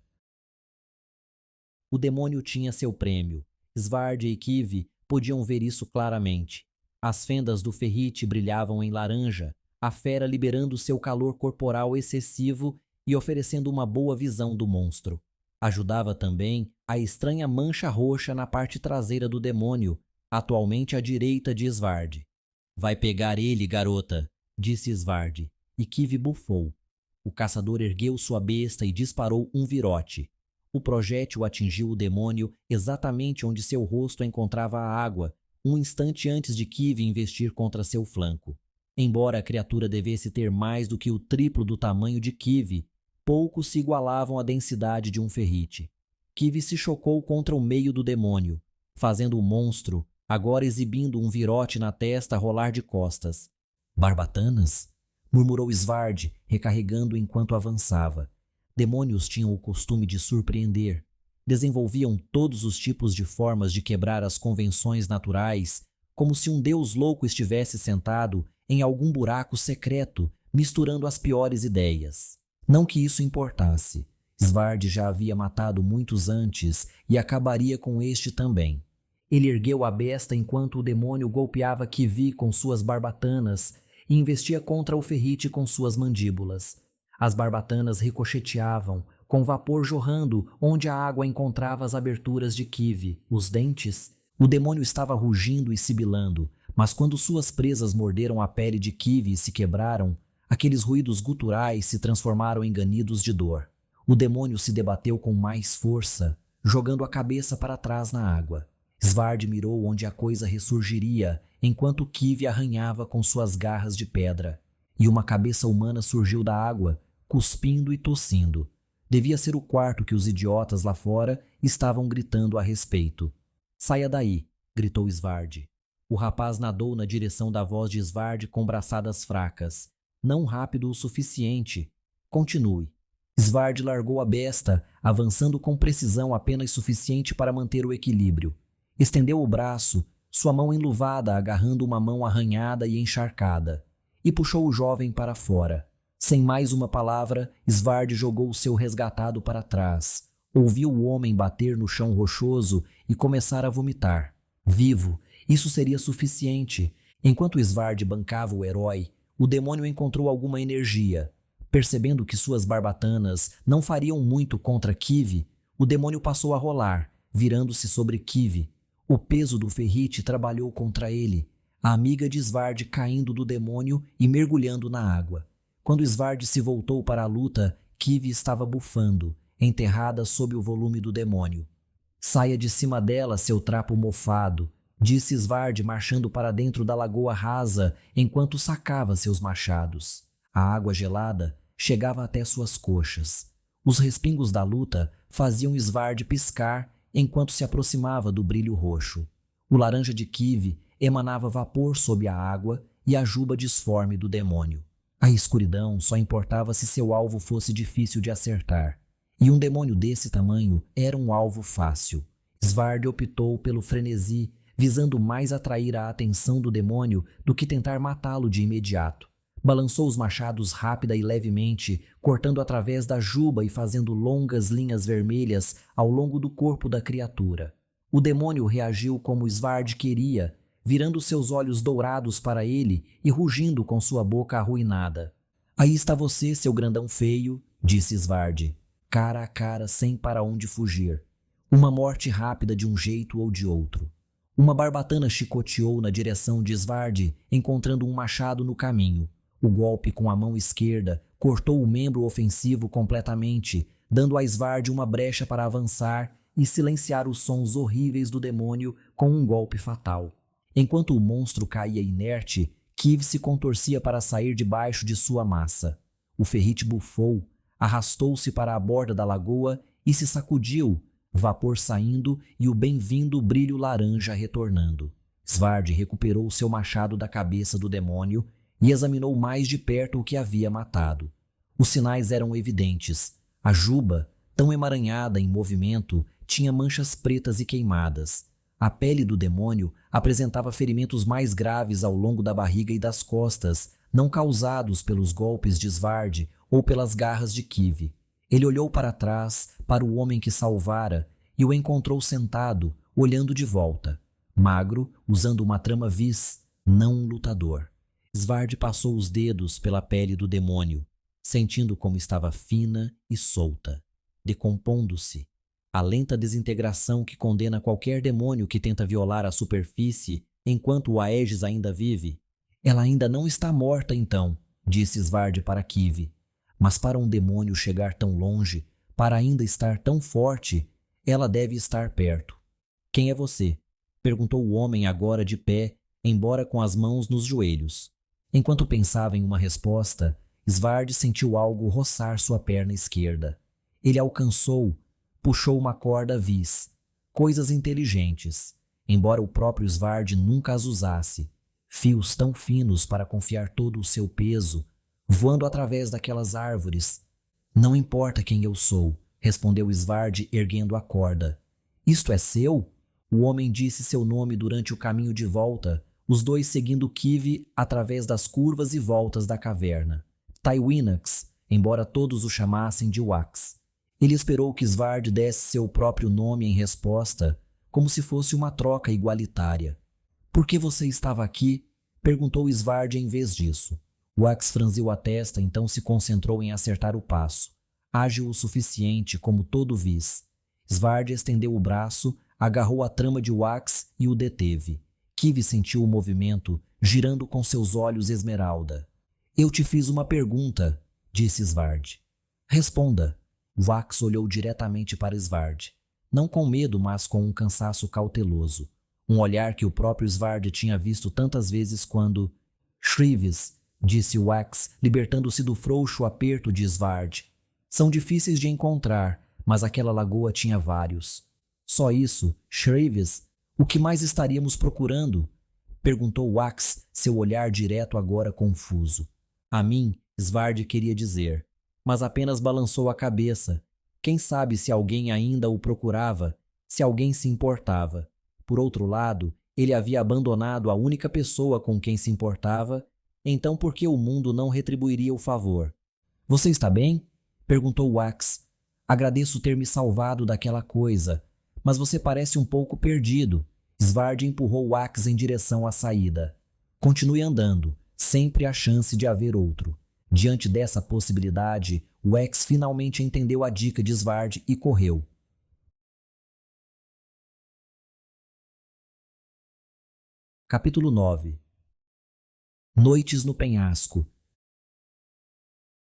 O demônio tinha seu prêmio. Svard e Kivi podiam ver isso claramente. As fendas do ferrite brilhavam em laranja, a fera liberando seu calor corporal excessivo e oferecendo uma boa visão do monstro. Ajudava também a estranha mancha roxa na parte traseira do demônio, atualmente à direita de Svard. "Vai pegar ele, garota", disse Svard, e Kivi bufou. O caçador ergueu sua besta e disparou um virote. O projétil atingiu o demônio exatamente onde seu rosto encontrava a água, um instante antes de Kivi investir contra seu flanco. Embora a criatura devesse ter mais do que o triplo do tamanho de Kivi, poucos se igualavam à densidade de um ferrite. Kivi se chocou contra o meio do demônio, fazendo o monstro, agora exibindo um virote na testa, rolar de costas. "Barbatanas?", murmurou Svard, recarregando enquanto avançava. Demônios tinham o costume de surpreender. Desenvolviam todos os tipos de formas de quebrar as convenções naturais, como se um deus louco estivesse sentado em algum buraco secreto, misturando as piores ideias. Não que isso importasse. Svard já havia matado muitos antes e acabaria com este também. Ele ergueu a besta enquanto o demônio golpeava Kivi com suas barbatanas e investia contra o ferrite com suas mandíbulas. As barbatanas ricocheteavam, com vapor jorrando onde a água encontrava as aberturas de Kivi, os dentes. O demônio estava rugindo e sibilando, mas quando suas presas morderam a pele de Kivi e se quebraram, aqueles ruídos guturais se transformaram em ganidos de dor. O demônio se debateu com mais força, jogando a cabeça para trás na água. Svard mirou onde a coisa ressurgiria, enquanto Kivi arranhava com suas garras de pedra. E uma cabeça humana surgiu da água, cuspindo e tossindo. Devia ser o quarto que os idiotas lá fora estavam gritando a respeito. "Saia daí", gritou Svard. O rapaz nadou na direção da voz de Svard com braçadas fracas. "Não rápido o suficiente. Continue." Svard largou a besta, avançando com precisão apenas suficiente para manter o equilíbrio. Estendeu o braço, sua mão enluvada agarrando uma mão arranhada e encharcada, e puxou o jovem para fora. Sem mais uma palavra, Svard jogou o seu resgatado para trás. Ouviu o homem bater no chão rochoso e começar a vomitar. Vivo, isso seria suficiente. Enquanto Svard bancava o herói, o demônio encontrou alguma energia. Percebendo que suas barbatanas não fariam muito contra Kivi, o demônio passou a rolar, virando-se sobre Kivi. O peso do ferrite trabalhou contra ele, a amiga de Svard caindo do demônio e mergulhando na água. Quando Svard se voltou para a luta, Kivi estava bufando, enterrada sob o volume do demônio. "Saia de cima dela, seu trapo mofado", disse Svard marchando para dentro da lagoa rasa enquanto sacava seus machados. A água gelada chegava até suas coxas. Os respingos da luta faziam Svard piscar enquanto se aproximava do brilho roxo. O laranja de Kivi emanava vapor sob a água e a juba disforme do demônio. A escuridão só importava se seu alvo fosse difícil de acertar. E um demônio desse tamanho era um alvo fácil. Svard optou pelo frenesi, visando mais atrair a atenção do demônio do que tentar matá-lo de imediato. Balançou os machados rápida e levemente, cortando através da juba e fazendo longas linhas vermelhas ao longo do corpo da criatura. O demônio reagiu como Svard queria, virando seus olhos dourados para ele e rugindo com sua boca arruinada. "Aí está você, seu grandão feio", disse Svard, cara a cara sem para onde fugir. Uma morte rápida de um jeito ou de outro. Uma barbatana chicoteou na direção de Svard, encontrando um machado no caminho. O golpe com a mão esquerda cortou o membro ofensivo completamente, dando a Svard uma brecha para avançar e silenciar os sons horríveis do demônio com um golpe fatal. Enquanto o monstro caía inerte, Kivi se contorcia para sair debaixo de sua massa. O ferrite bufou, arrastou-se para a borda da lagoa e se sacudiu, vapor saindo e o bem-vindo brilho laranja retornando. Svard recuperou seu machado da cabeça do demônio e examinou mais de perto o que havia matado. Os sinais eram evidentes. A juba, tão emaranhada em movimento, tinha manchas pretas e queimadas. A pele do demônio apresentava ferimentos mais graves ao longo da barriga e das costas, não causados pelos golpes de Svard ou pelas garras de Kivi. Ele olhou para trás, para o homem que salvara, e o encontrou sentado, olhando de volta. Magro, usando uma trama vis, não um lutador. Svard passou os dedos pela pele do demônio, sentindo como estava fina e solta, decompondo-se. A lenta desintegração que condena qualquer demônio que tenta violar a superfície enquanto o Aegis ainda vive. Ela ainda não está morta então, disse Svard para Kivi. Mas para um demônio chegar tão longe, para ainda estar tão forte, ela deve estar perto. Quem é você? Perguntou o homem agora de pé, embora com as mãos nos joelhos. Enquanto pensava em uma resposta, Svard sentiu algo roçar sua perna esquerda. Ele alcançou, puxou uma corda vis. Coisas inteligentes, embora o próprio Svard nunca as usasse. Fios tão finos para confiar todo o seu peso, voando através daquelas árvores. Não importa quem eu sou, respondeu Svard erguendo a corda. Isto é seu? O homem disse seu nome durante o caminho de volta, os dois seguindo Kivi através das curvas e voltas da caverna. Tywinax, embora todos o chamassem de Wax. Ele esperou que Svard desse seu próprio nome em resposta, como se fosse uma troca igualitária. Por que você estava aqui? Perguntou Svard em vez disso. Wax franziu a testa, então se concentrou em acertar o passo. Ágil o suficiente, como todo vis. Svard estendeu o braço, agarrou a trama de Wax e o deteve. Kivi sentiu o movimento, girando com seus olhos esmeralda. Eu te fiz uma pergunta, disse Svard. Responda. Wax olhou diretamente para Svard. Não com medo, mas com um cansaço cauteloso. Um olhar que o próprio Svard tinha visto tantas vezes quando... Shrivis, disse Wax, libertando-se do frouxo aperto de Svard. São difíceis de encontrar, mas aquela lagoa tinha vários. Só isso, Shrivis, o que mais estaríamos procurando? Perguntou Wax, seu olhar direto agora confuso. A mim, Svard queria dizer, mas apenas balançou a cabeça. Quem sabe se alguém ainda o procurava, se alguém se importava. Por outro lado, ele havia abandonado a única pessoa com quem se importava, então por que o mundo não retribuiria o favor? Você está bem? Perguntou Wax. Agradeço ter me salvado daquela coisa, mas você parece um pouco perdido. Svard empurrou Wax em direção à saída. Continue andando, sempre há chance de haver outro. Diante dessa possibilidade, Wax finalmente entendeu a dica de Svard e correu. Capítulo 9. Noites no penhasco.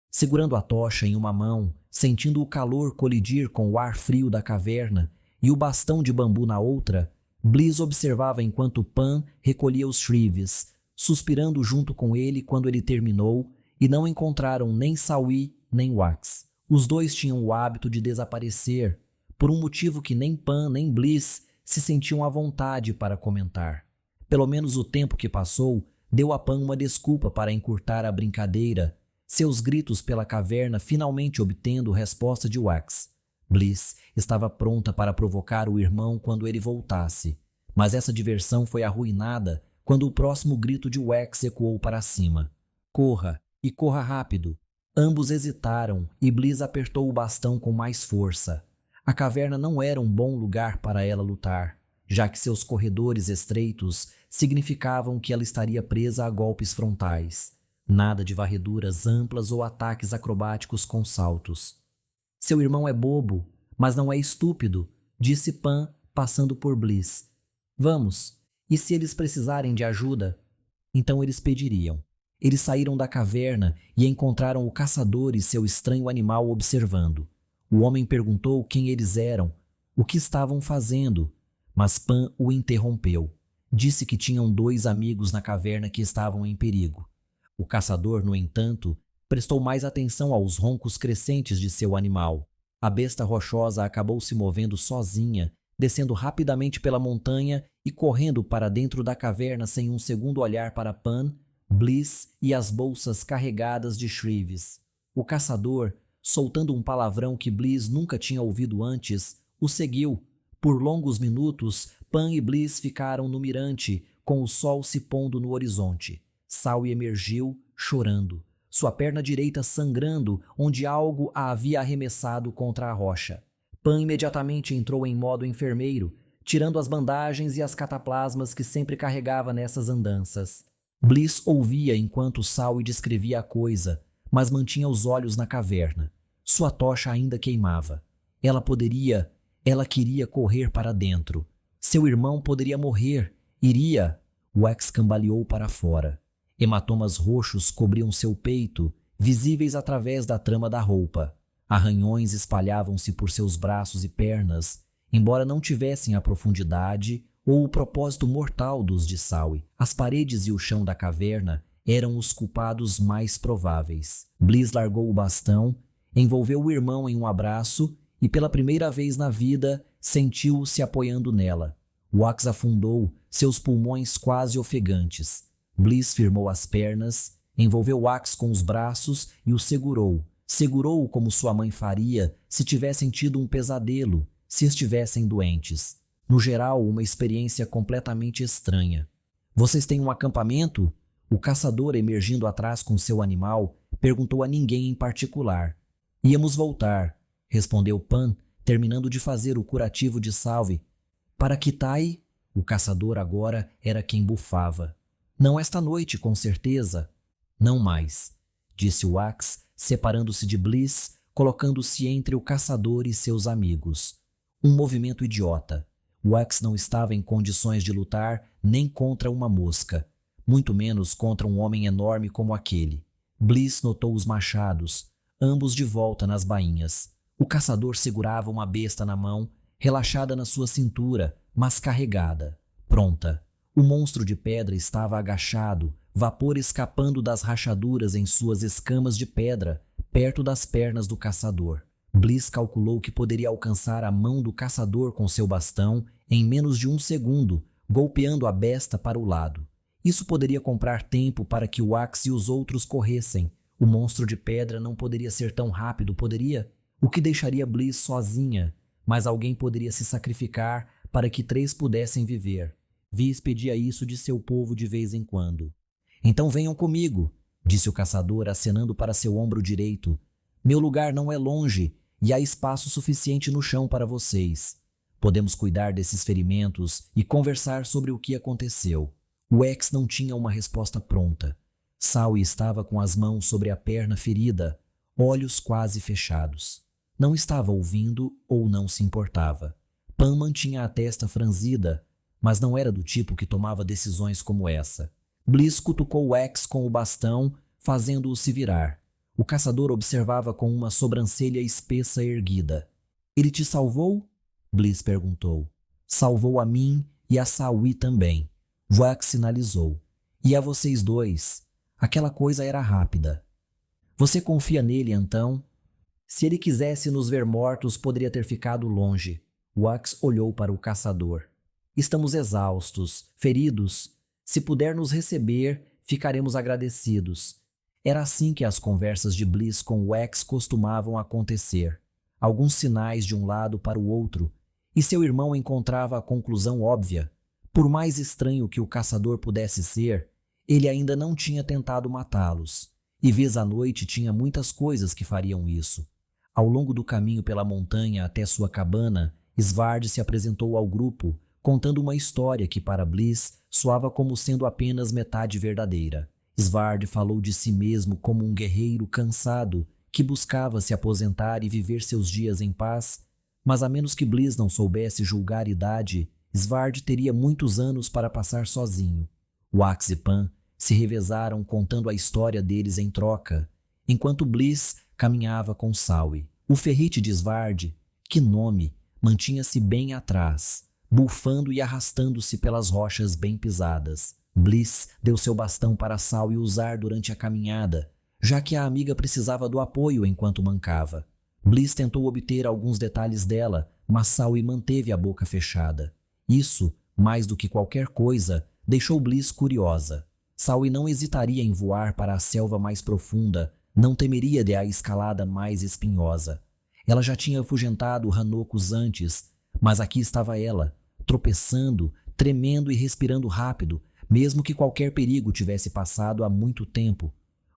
Segurando a tocha em uma mão, sentindo o calor colidir com o ar frio da caverna e o bastão de bambu na outra, Bliss observava enquanto Pan recolhia os Shrivis, suspirando junto com ele quando ele terminou, e não encontraram nem Sawi nem Wax. Os dois tinham o hábito de desaparecer, por um motivo que nem Pan nem Bliss se sentiam à vontade para comentar. Pelo menos o tempo que passou deu a Pan uma desculpa para encurtar a brincadeira, seus gritos pela caverna finalmente obtendo resposta de Wax. Bliss estava pronta para provocar o irmão quando ele voltasse, mas essa diversão foi arruinada quando o próximo grito de Wax ecoou para cima. Corra, e corra rápido. Ambos hesitaram e Bliss apertou o bastão com mais força. A caverna não era um bom lugar para ela lutar, já que seus corredores estreitos significavam que ela estaria presa a golpes frontais. Nada de varreduras amplas ou ataques acrobáticos com saltos. Seu irmão é bobo, mas não é estúpido, disse Pan, passando por Bliss. Vamos, e se eles precisarem de ajuda? Então eles pediriam. Eles saíram da caverna e encontraram o caçador e seu estranho animal observando. O homem perguntou quem eles eram, o que estavam fazendo, mas Pan o interrompeu. Disse que tinham 2 amigos na caverna que estavam em perigo. O caçador, no entanto, prestou mais atenção aos roncos crescentes de seu animal. A besta rochosa acabou se movendo sozinha, descendo rapidamente pela montanha e correndo para dentro da caverna sem um segundo olhar para Pan, Bliss e as bolsas carregadas de Shreves. O caçador, soltando um palavrão que Bliss nunca tinha ouvido antes, o seguiu. Por longos minutos, Pan e Bliss ficaram no mirante, com o sol se pondo no horizonte. Saul emergiu, chorando, sua perna direita sangrando onde algo a havia arremessado contra a rocha. Pan imediatamente entrou em modo enfermeiro, tirando as bandagens e as cataplasmas que sempre carregava nessas andanças. Bliss ouvia enquanto Saul descrevia a coisa, mas mantinha os olhos na caverna. Sua tocha ainda queimava. Ela queria correr para dentro. Seu irmão poderia morrer. Iria. Wax cambaleou para fora. Hematomas roxos cobriam seu peito, visíveis através da trama da roupa. Arranhões espalhavam-se por seus braços e pernas, embora não tivessem a profundidade ou o propósito mortal dos de Saul. As paredes e o chão da caverna eram os culpados mais prováveis. Bliss largou o bastão, envolveu o irmão em um abraço e pela primeira vez na vida sentiu-o se apoiando nela. Wax afundou, seus pulmões quase ofegantes. Bliss firmou as pernas, envolveu Wax com os braços e o segurou. Segurou-o como sua mãe faria se tivessem tido um pesadelo, se estivessem doentes. No geral, uma experiência completamente estranha. Vocês têm um acampamento? O caçador, emergindo atrás com seu animal, perguntou a ninguém em particular. Íamos voltar, respondeu Pan, terminando de fazer o curativo de Salve. Para Kitai? O caçador agora era quem bufava. Não esta noite, com certeza. Não mais, disse Wax, separando-se de Bliss, colocando-se entre o caçador e seus amigos. Um movimento idiota. Wax não estava em condições de lutar nem contra uma mosca, muito menos contra um homem enorme como aquele. Bliss notou os machados, ambos de volta nas bainhas. O caçador segurava uma besta na mão, relaxada na sua cintura, mas carregada, pronta. O monstro de pedra estava agachado, vapor escapando das rachaduras em suas escamas de pedra, perto das pernas do caçador. Bliss calculou que poderia alcançar a mão do caçador com seu bastão em menos de um segundo, golpeando a besta para o lado. Isso poderia comprar tempo para que Wax e os outros corressem. O monstro de pedra não poderia ser tão rápido, poderia? O que deixaria Bliss sozinha, mas alguém poderia se sacrificar para que 3 pudessem viver. Vis pedia isso de seu povo de vez em quando. Então venham comigo, disse o caçador acenando para seu ombro direito. Meu lugar não é longe e há espaço suficiente no chão para vocês. Podemos cuidar desses ferimentos e conversar sobre o que aconteceu. O Ex não tinha uma resposta pronta. Saul estava com as mãos sobre a perna ferida, olhos quase fechados. Não estava ouvindo ou não se importava. Pan mantinha a testa franzida, mas não era do tipo que tomava decisões como essa. Bliss cutucou o Ex com o bastão, fazendo-o se virar. O caçador observava com uma sobrancelha espessa erguida. Ele te salvou? Bliss perguntou. Salvou a mim e a Saul também. Wax sinalizou. E a vocês dois? Aquela coisa era rápida. Você confia nele, então? Se ele quisesse nos ver mortos, poderia ter ficado longe. Wax olhou para o caçador. Estamos exaustos, feridos. Se puder nos receber, ficaremos agradecidos. Era assim que as conversas de Bliss com Wax costumavam acontecer. Alguns sinais de um lado para o outro, e seu irmão encontrava a conclusão óbvia. Por mais estranho que o caçador pudesse ser, ele ainda não tinha tentado matá-los. E vez à noite tinha muitas coisas que fariam isso. Ao longo do caminho pela montanha até sua cabana, Svard se apresentou ao grupo, contando uma história que para Bliss soava como sendo apenas metade verdadeira. Svard falou de si mesmo como um guerreiro cansado que buscava se aposentar e viver seus dias em paz, mas a menos que Bliss não soubesse julgar idade, Svard teria muitos anos para passar sozinho. Wax e Pan se revezaram contando a história deles em troca, enquanto Bliss caminhava com Saul. O ferrite de Svard, que nome, mantinha-se bem atrás, bufando e arrastando-se pelas rochas bem pisadas. Bliss deu seu bastão para Saul usar durante a caminhada, já que a amiga precisava do apoio enquanto mancava. Bliss tentou obter alguns detalhes dela, mas Saui manteve a boca fechada. Isso, mais do que qualquer coisa, deixou Bliss curiosa. Saui não hesitaria em voar para a selva mais profunda, não temeria de a escalada mais espinhosa. Ela já tinha afugentado Hanokos antes, mas aqui estava ela, tropeçando, tremendo e respirando rápido, mesmo que qualquer perigo tivesse passado há muito tempo.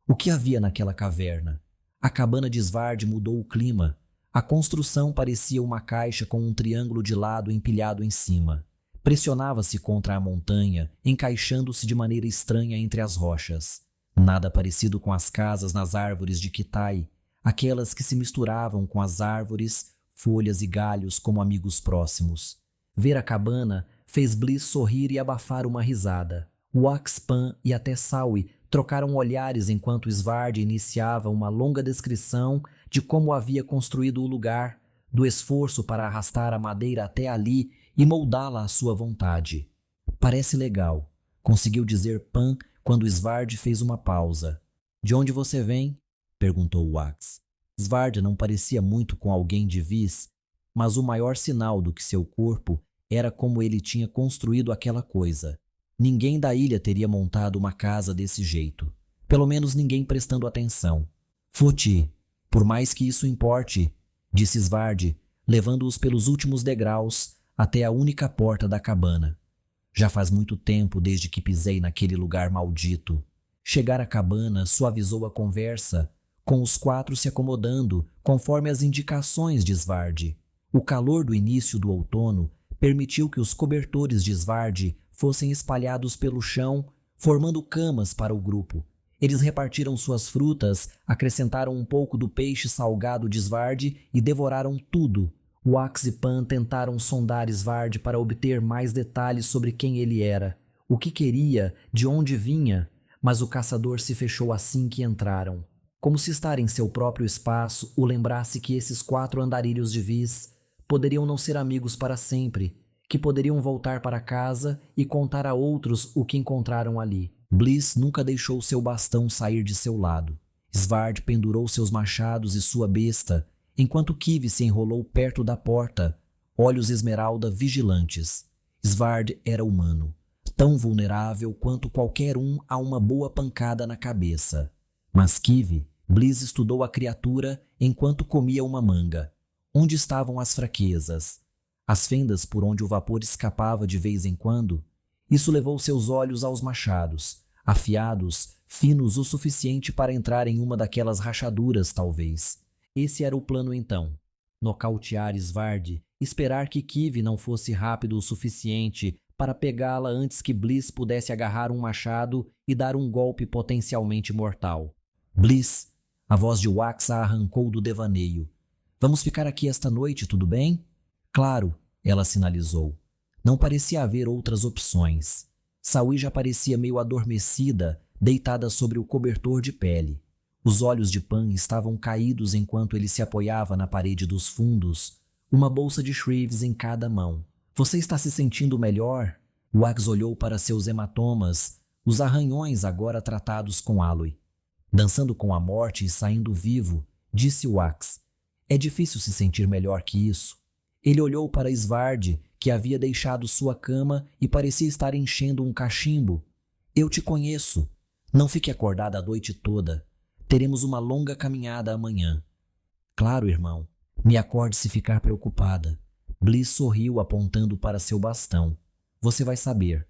O que havia naquela caverna? A cabana de Svard mudou o clima. A construção parecia uma caixa com um triângulo de lado empilhado em cima. Pressionava-se contra a montanha, encaixando-se de maneira estranha entre as rochas. Nada parecido com as casas nas árvores de Kitai, aquelas que se misturavam com as árvores, folhas e galhos como amigos próximos. Ver a cabana fez Bliss sorrir e abafar uma risada. Wax, Pan e até Saui trocaram olhares enquanto Svard iniciava uma longa descrição de como havia construído o lugar, do esforço para arrastar a madeira até ali e moldá-la à sua vontade. Parece legal, conseguiu dizer Pan quando Svard fez uma pausa. De onde você vem? Perguntou Wax. Svard não parecia muito com alguém de Vis, mas o maior sinal do que seu corpo era como ele tinha construído aquela coisa. Ninguém da ilha teria montado uma casa desse jeito. Pelo menos ninguém prestando atenção. Futi, por mais que isso importe, disse Svard, levando-os pelos últimos degraus até a única porta da cabana. Já faz muito tempo desde que pisei naquele lugar maldito. Chegar à cabana suavizou a conversa, com os quatro se acomodando conforme as indicações de Svard. O calor do início do outono permitiu que os cobertores de Svard fossem espalhados pelo chão, formando camas para o grupo. Eles repartiram suas frutas, acrescentaram um pouco do peixe salgado de Svard e devoraram tudo. Wax e Pan tentaram sondar Svard para obter mais detalhes sobre quem ele era, o que queria, de onde vinha, mas o caçador se fechou assim que entraram. Como se estar em seu próprio espaço o lembrasse que esses 4 andarilhos de Vis poderiam não ser amigos para sempre, que poderiam voltar para casa e contar a outros o que encontraram ali. Bliss nunca deixou seu bastão sair de seu lado. Svard pendurou seus machados e sua besta, enquanto Kivi se enrolou perto da porta, olhos esmeralda vigilantes. Svard era humano, tão vulnerável quanto qualquer um a uma boa pancada na cabeça. Mas Kivi, Bliss estudou a criatura enquanto comia uma manga. Onde estavam as fraquezas? As fendas por onde o vapor escapava de vez em quando? Isso levou seus olhos aos machados, afiados, finos o suficiente para entrar em uma daquelas rachaduras, talvez. Esse era o plano então. Nocautear Svard, esperar que Kivi não fosse rápido o suficiente para pegá-la antes que Bliss pudesse agarrar um machado e dar um golpe potencialmente mortal. Bliss, a voz de Wax a arrancou do devaneio. Vamos ficar aqui esta noite, tudo bem? Claro, ela sinalizou. Não parecia haver outras opções. Saui já parecia meio adormecida, deitada sobre o cobertor de pele. Os olhos de Pan estavam caídos enquanto ele se apoiava na parede dos fundos, uma bolsa de Shreves em cada mão. Você está se sentindo melhor? Wax olhou para seus hematomas, os arranhões agora tratados com aloe. Dançando com a morte e saindo vivo, disse Wax. É difícil se sentir melhor que isso. Ele olhou para Svard, que havia deixado sua cama e parecia estar enchendo um cachimbo. Eu te conheço. Não fique acordada a noite toda. Teremos uma longa caminhada amanhã. Claro, irmão. Me acorde se ficar preocupada. Bliss sorriu apontando para seu bastão. Você vai saber.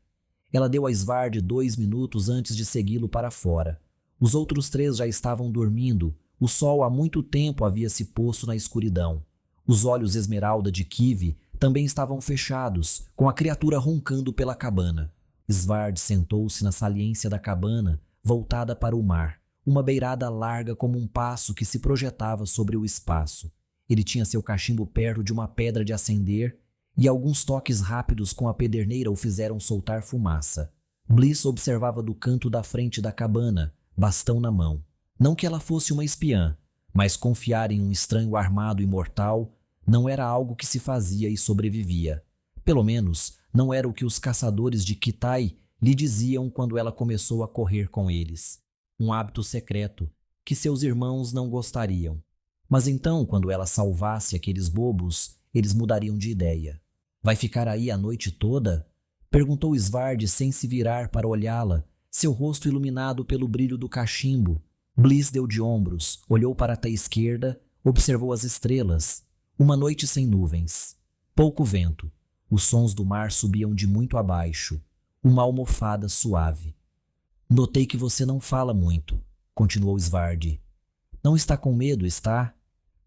Ela deu a Svard 2 minutos antes de segui-lo para fora. Os outros 3 já estavam dormindo. O sol há muito tempo havia se posto na escuridão. Os olhos esmeralda de Kivi também estavam fechados, com a criatura roncando pela cabana. Svard sentou-se na saliência da cabana, voltada para o mar, uma beirada larga como um passo que se projetava sobre o espaço. Ele tinha seu cachimbo perto de uma pedra de acender e alguns toques rápidos com a pederneira o fizeram soltar fumaça. Bliss observava do canto da frente da cabana, bastão na mão. Não que ela fosse uma espiã, mas confiar em um estranho armado e mortal não era algo que se fazia e sobrevivia. Pelo menos, não era o que os caçadores de Kitai lhe diziam quando ela começou a correr com eles. Um hábito secreto, que seus irmãos não gostariam. Mas então, quando ela salvasse aqueles bobos, eles mudariam de ideia. Vai ficar aí a noite toda? Perguntou Svard sem se virar para olhá-la, seu rosto iluminado pelo brilho do cachimbo. Bliss deu de ombros, olhou para a esquerda, observou as estrelas. Uma noite sem nuvens. Pouco vento. Os sons do mar subiam de muito abaixo. Uma almofada suave. Notei que você não fala muito, continuou Svard. Não está com medo, está?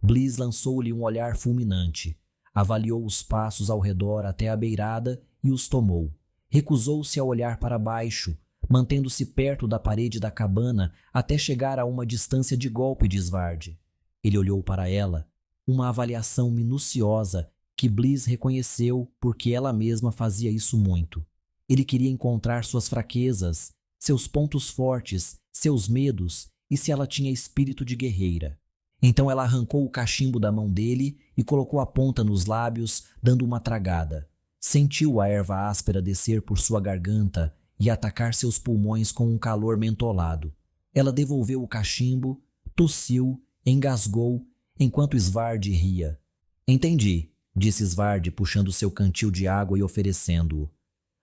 Bliss lançou-lhe um olhar fulminante. Avaliou os passos ao redor até a beirada e os tomou. Recusou-se a olhar para baixo, mantendo-se perto da parede da cabana até chegar a uma distância de golpe de Svard. Ele olhou para ela, uma avaliação minuciosa que Bliss reconheceu porque ela mesma fazia isso muito. Ele queria encontrar suas fraquezas, seus pontos fortes, seus medos e se ela tinha espírito de guerreira. Então ela arrancou o cachimbo da mão dele e colocou a ponta nos lábios, dando uma tragada. Sentiu a erva áspera descer por sua garganta e atacar seus pulmões com um calor mentolado. Ela devolveu o cachimbo, tossiu, engasgou, enquanto Svard ria. Entendi, disse Svard, puxando seu cantil de água e oferecendo-o.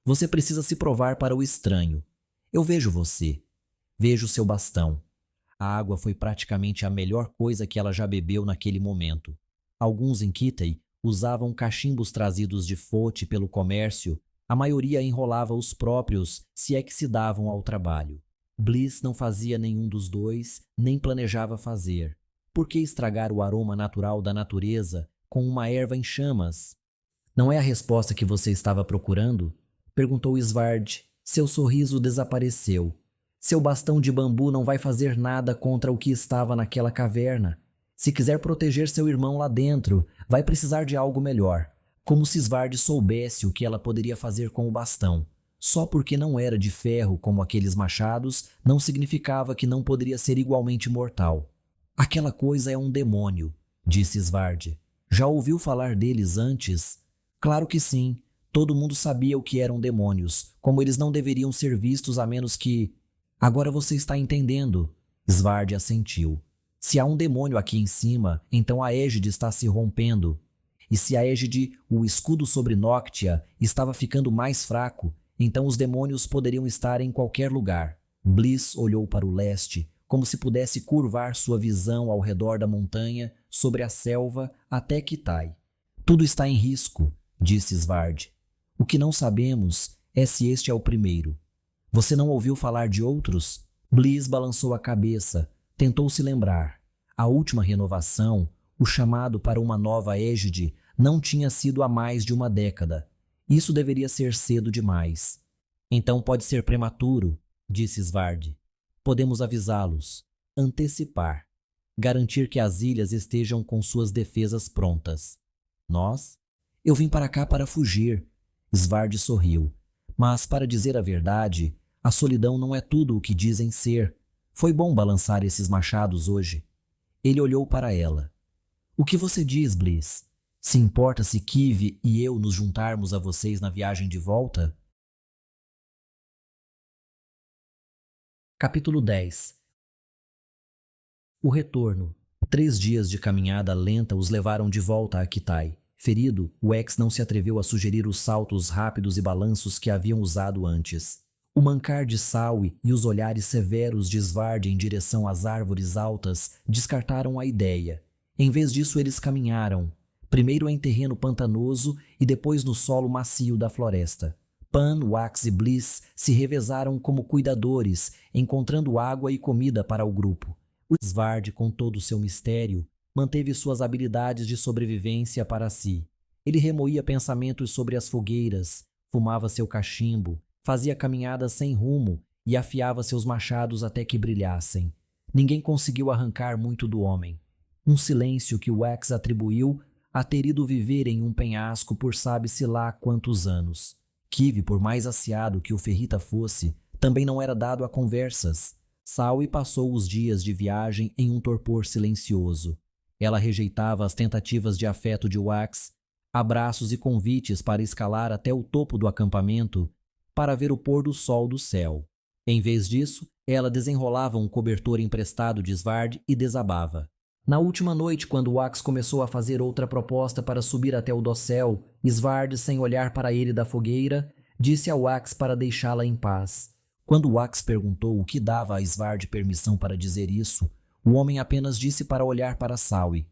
Você precisa se provar para o estranho. Eu vejo você. Vejo seu bastão. A água foi praticamente a melhor coisa que ela já bebeu naquele momento. Alguns em Kitay usavam cachimbos trazidos de Fote pelo comércio, a maioria enrolava os próprios, se é que se davam ao trabalho. Bliss não fazia nenhum dos dois, nem planejava fazer. Por que estragar o aroma natural da natureza com uma erva em chamas? Não é a resposta que você estava procurando? Perguntou Svard. Seu sorriso desapareceu. Seu bastão de bambu não vai fazer nada contra o que estava naquela caverna. Se quiser proteger seu irmão lá dentro, vai precisar de algo melhor. Como se Svard soubesse o que ela poderia fazer com o bastão. Só porque não era de ferro como aqueles machados, não significava que não poderia ser igualmente mortal. Aquela coisa é um demônio, disse Svard. Já ouviu falar deles antes? Claro que sim. Todo mundo sabia o que eram demônios, como eles não deveriam ser vistos a menos que... Agora você está entendendo. Svard assentiu. Se há um demônio aqui em cima, então a égide está se rompendo. E se a égide, o escudo sobre Noctia, estava ficando mais fraco, então os demônios poderiam estar em qualquer lugar. Bliss olhou para o leste, como se pudesse curvar sua visão ao redor da montanha, sobre a selva, até Kitay. Tudo está em risco, disse Svard. O que não sabemos é se este é o primeiro. Você não ouviu falar de outros? Bliss balançou a cabeça, tentou se lembrar. A última renovação, o chamado para uma nova égide, não tinha sido há mais de uma década. Isso deveria ser cedo demais. Então pode ser prematuro, disse Svard. Podemos avisá-los, antecipar, garantir que as ilhas estejam com suas defesas prontas. Nós? Eu vim para cá para fugir. Svard sorriu. Mas, para dizer a verdade, a solidão não é tudo o que dizem ser. Foi bom balançar esses machados hoje. Ele olhou para ela. O que você diz, Bliss? Se importa se Kive e eu nos juntarmos a vocês na viagem de volta? Capítulo 10. O retorno. 3 dias de caminhada lenta os levaram de volta a Kitay. Ferido, o X não se atreveu a sugerir os saltos rápidos e balanços que haviam usado antes. O mancar de Sawi e os olhares severos de Svard em direção às árvores altas descartaram a ideia. Em vez disso, eles caminharam, primeiro em terreno pantanoso e depois no solo macio da floresta. Pan, Wax e Bliss se revezaram como cuidadores, encontrando água e comida para o grupo. O Svard, com todo o seu mistério, manteve suas habilidades de sobrevivência para si. Ele remoía pensamentos sobre as fogueiras, fumava seu cachimbo, fazia caminhadas sem rumo e afiava seus machados até que brilhassem. Ninguém conseguiu arrancar muito do homem. Um silêncio que Wax atribuiu a ter ido viver em um penhasco por sabe-se lá quantos anos. Kive, por mais aciado que o ferrita fosse, também não era dado a conversas. Sawi passou os dias de viagem em um torpor silencioso. Ela rejeitava as tentativas de afeto de Wax, abraços e convites para escalar até o topo do acampamento para ver o pôr do sol do céu. Em vez disso, ela desenrolava um cobertor emprestado de Svard e desabava. Na última noite, quando Wax começou a fazer outra proposta para subir até o dossel, Svard, sem olhar para ele da fogueira, disse a Wax para deixá-la em paz. Quando Wax perguntou o que dava a Svard permissão para dizer isso, o homem apenas disse para olhar para Sawi.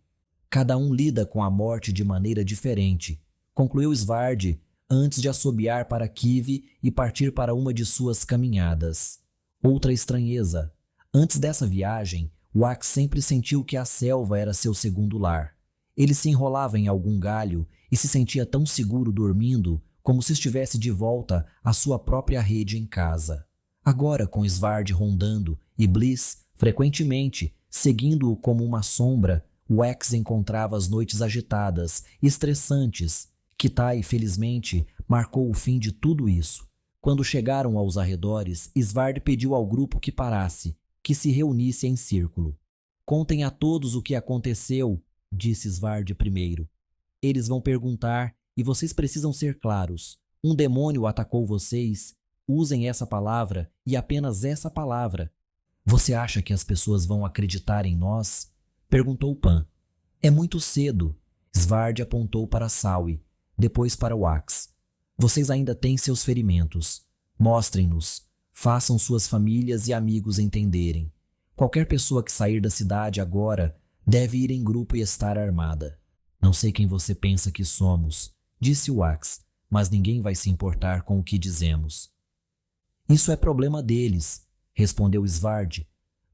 Cada um lida com a morte de maneira diferente, concluiu Svard antes de assobiar para Kivi e partir para uma de suas caminhadas. Outra estranheza. Antes dessa viagem, Wax sempre sentiu que a selva era seu segundo lar. Ele se enrolava em algum galho e se sentia tão seguro dormindo como se estivesse de volta à sua própria rede em casa. Agora, com Svard rondando e Bliss, frequentemente, seguindo-o como uma sombra, Wax encontrava as noites agitadas, estressantes. Kitai, felizmente, marcou o fim de tudo isso. Quando chegaram aos arredores, Svard pediu ao grupo que parasse, que se reunisse em círculo. Contem a todos o que aconteceu, disse Svard primeiro. Eles vão perguntar e vocês precisam ser claros. Um demônio atacou vocês. Usem essa palavra e apenas essa palavra. Você acha que as pessoas vão acreditar em nós? Perguntou Pan. É muito cedo. Svard apontou para Sawi, depois para Wax. Vocês ainda têm seus ferimentos. Mostrem-nos. Façam suas famílias e amigos entenderem. Qualquer pessoa que sair da cidade agora deve ir em grupo e estar armada. Não sei quem você pensa que somos, disse Wax, mas ninguém vai se importar com o que dizemos. Isso é problema deles, respondeu Svard.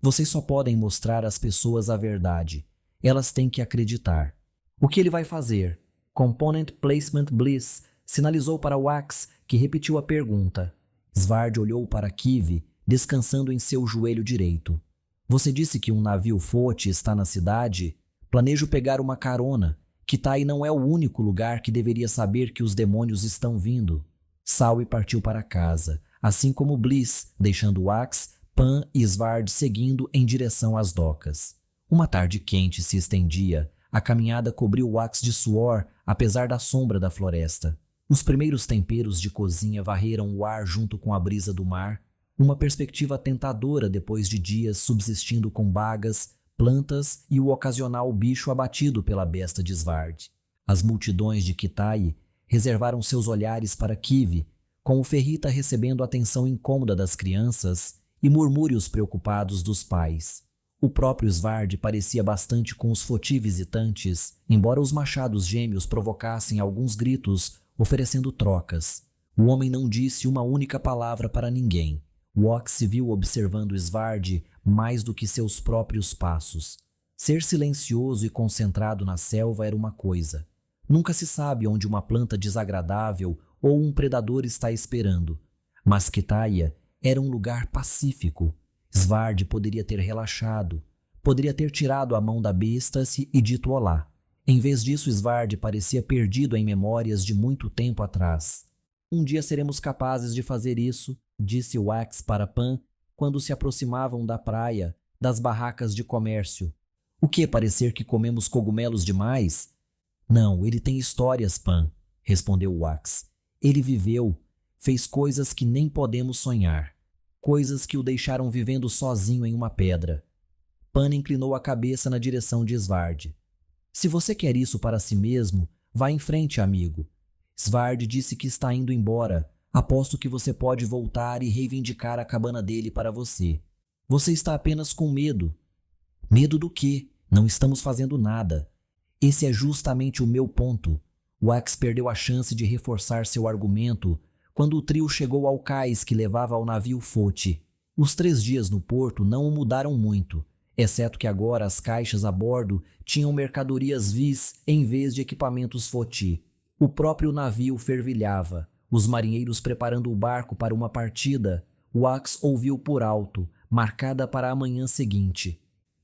Vocês só podem mostrar às pessoas a verdade. Elas têm que acreditar. O que ele vai fazer? Component Placement Bliss sinalizou para Wax, que repetiu a pergunta. Svard olhou para Kivi, descansando em seu joelho direito. Você disse que um navio Fote está na cidade? Planejo pegar uma carona. Kitai não é o único lugar que deveria saber que os demônios estão vindo. Sawi partiu para casa, assim como Bliss, deixando Wax, Pan e Svard seguindo em direção às docas. Uma tarde quente se estendia. A caminhada cobriu Wax de suor, apesar da sombra da floresta. Os primeiros temperos de cozinha varreram o ar junto com a brisa do mar, uma perspectiva tentadora depois de dias subsistindo com bagas, plantas e o ocasional bicho abatido pela besta de Svard. As multidões de Kitai reservaram seus olhares para Kivi, com o Ferrita recebendo a atenção incômoda das crianças e murmúrios preocupados dos pais. O próprio Svard parecia bastante com os Foti visitantes, embora os machados gêmeos provocassem alguns gritos oferecendo trocas. O homem não disse uma única palavra para ninguém. Wax se viu observando Svard mais do que seus próprios passos. Ser silencioso e concentrado na selva era uma coisa. Nunca se sabe onde uma planta desagradável ou um predador está esperando. Mas Kitaya era um lugar pacífico. Svard poderia ter relaxado. Poderia ter tirado a mão da besta e dito olá. Em vez disso, Svard parecia perdido em memórias de muito tempo atrás. Um dia seremos capazes de fazer isso, disse Wax para Pan quando se aproximavam da praia, das barracas de comércio. O que, parecer que comemos cogumelos demais? Não, ele tem histórias, Pan, respondeu Wax. Ele viveu, fez coisas que nem podemos sonhar. Coisas que o deixaram vivendo sozinho em uma pedra. Pan inclinou a cabeça na direção de Svard. Se você quer isso para si mesmo, vá em frente, amigo. Svard disse que está indo embora. Aposto que você pode voltar e reivindicar a cabana dele para você. Você está apenas com medo. Medo do quê? Não estamos fazendo nada. Esse é justamente o meu ponto. Wax perdeu a chance de reforçar seu argumento quando o trio chegou ao cais que levava ao navio Fote. Os 3 dias no porto não o mudaram muito, exceto que agora as caixas a bordo tinham mercadorias Vis em vez de equipamentos Foti. O próprio navio fervilhava, os marinheiros preparando o barco para uma partida. Wax ouviu por alto, marcada para a manhã seguinte.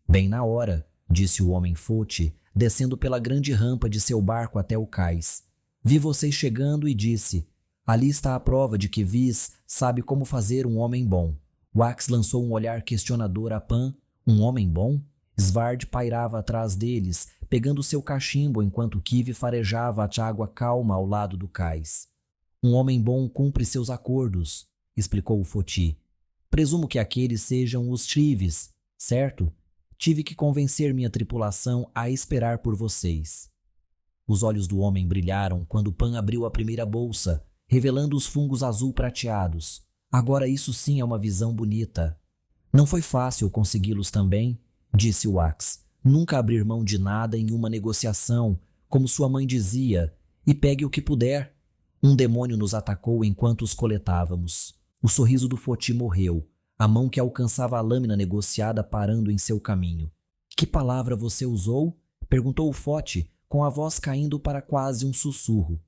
Bem na hora, disse o homem Foti, descendo pela grande rampa de seu barco até o cais. Vi vocês chegando e disse, ali está a prova de que Vis sabe como fazer um homem bom. Wax lançou um olhar questionador a Pan. Um homem bom? Svard pairava atrás deles, pegando seu cachimbo enquanto Kivi farejava a água calma ao lado do cais. Um homem bom cumpre seus acordos, explicou o Foti. Presumo que aqueles sejam os Trives, certo? Tive que convencer minha tripulação a esperar por vocês. Os olhos do homem brilharam quando Pan abriu a primeira bolsa, revelando os fungos azul prateados. Agora isso sim é uma visão bonita. Não foi fácil consegui-los também, disse Wax. Nunca abrir mão de nada em uma negociação, como sua mãe dizia, e pegue o que puder. Um demônio nos atacou enquanto os coletávamos. O sorriso do Foti morreu, a mão que alcançava a lâmina negociada parando em seu caminho. Que palavra você usou? Perguntou o Foti, com a voz caindo para quase um sussurro.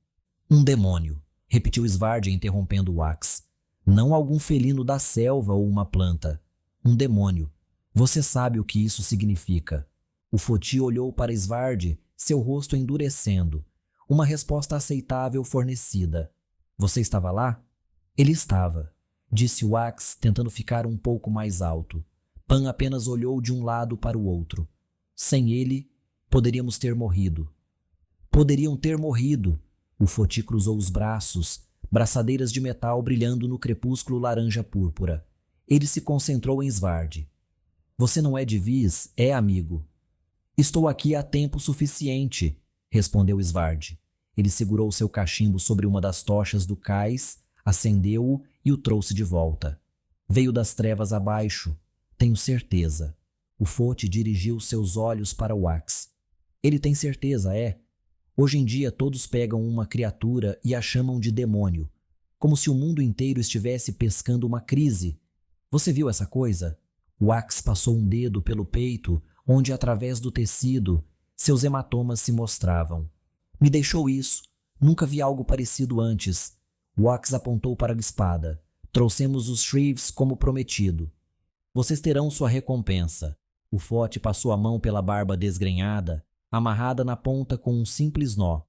Um demônio, repetiu Svard interrompendo Wax. Não algum felino da selva ou uma planta. Um demônio. Você sabe o que isso significa. O Foti olhou para Svard, seu rosto endurecendo. Uma resposta aceitável fornecida. Você estava lá? Ele estava, disse Wax, tentando ficar um pouco mais alto. Pan apenas olhou de um lado para o outro. Sem ele, poderíamos ter morrido. Poderiam ter morrido. O Foti cruzou os braços, braçadeiras de metal brilhando no crepúsculo laranja-púrpura. Ele se concentrou em Svard. Você não é de Vis, é amigo. Estou aqui há tempo suficiente, respondeu Svard. Ele segurou seu cachimbo sobre uma das tochas do cais, acendeu-o e o trouxe de volta. Veio das trevas abaixo, tenho certeza. O Foti dirigiu seus olhos para Wax. Ele tem certeza, é? Hoje em dia todos pegam uma criatura e a chamam de demônio, como se o mundo inteiro estivesse pescando uma crise. Você viu essa coisa? Wax passou um dedo pelo peito, onde através do tecido, seus hematomas se mostravam. Me deixou isso. Nunca vi algo parecido antes. Wax apontou para a espada. Trouxemos os Shreves como prometido. Vocês terão sua recompensa. O Foti passou a mão pela barba desgrenhada, amarrada na ponta com um simples nó.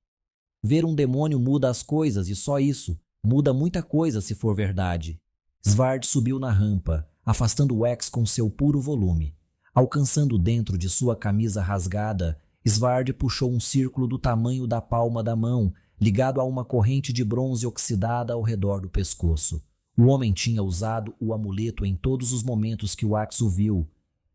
Ver um demônio muda as coisas e só isso. Muda muita coisa se for verdade. Svard subiu na rampa, afastando Wax com seu puro volume. Alcançando dentro de sua camisa rasgada, Svard puxou um círculo do tamanho da palma da mão, ligado a uma corrente de bronze oxidada ao redor do pescoço. O homem tinha usado o amuleto em todos os momentos que Wax o viu,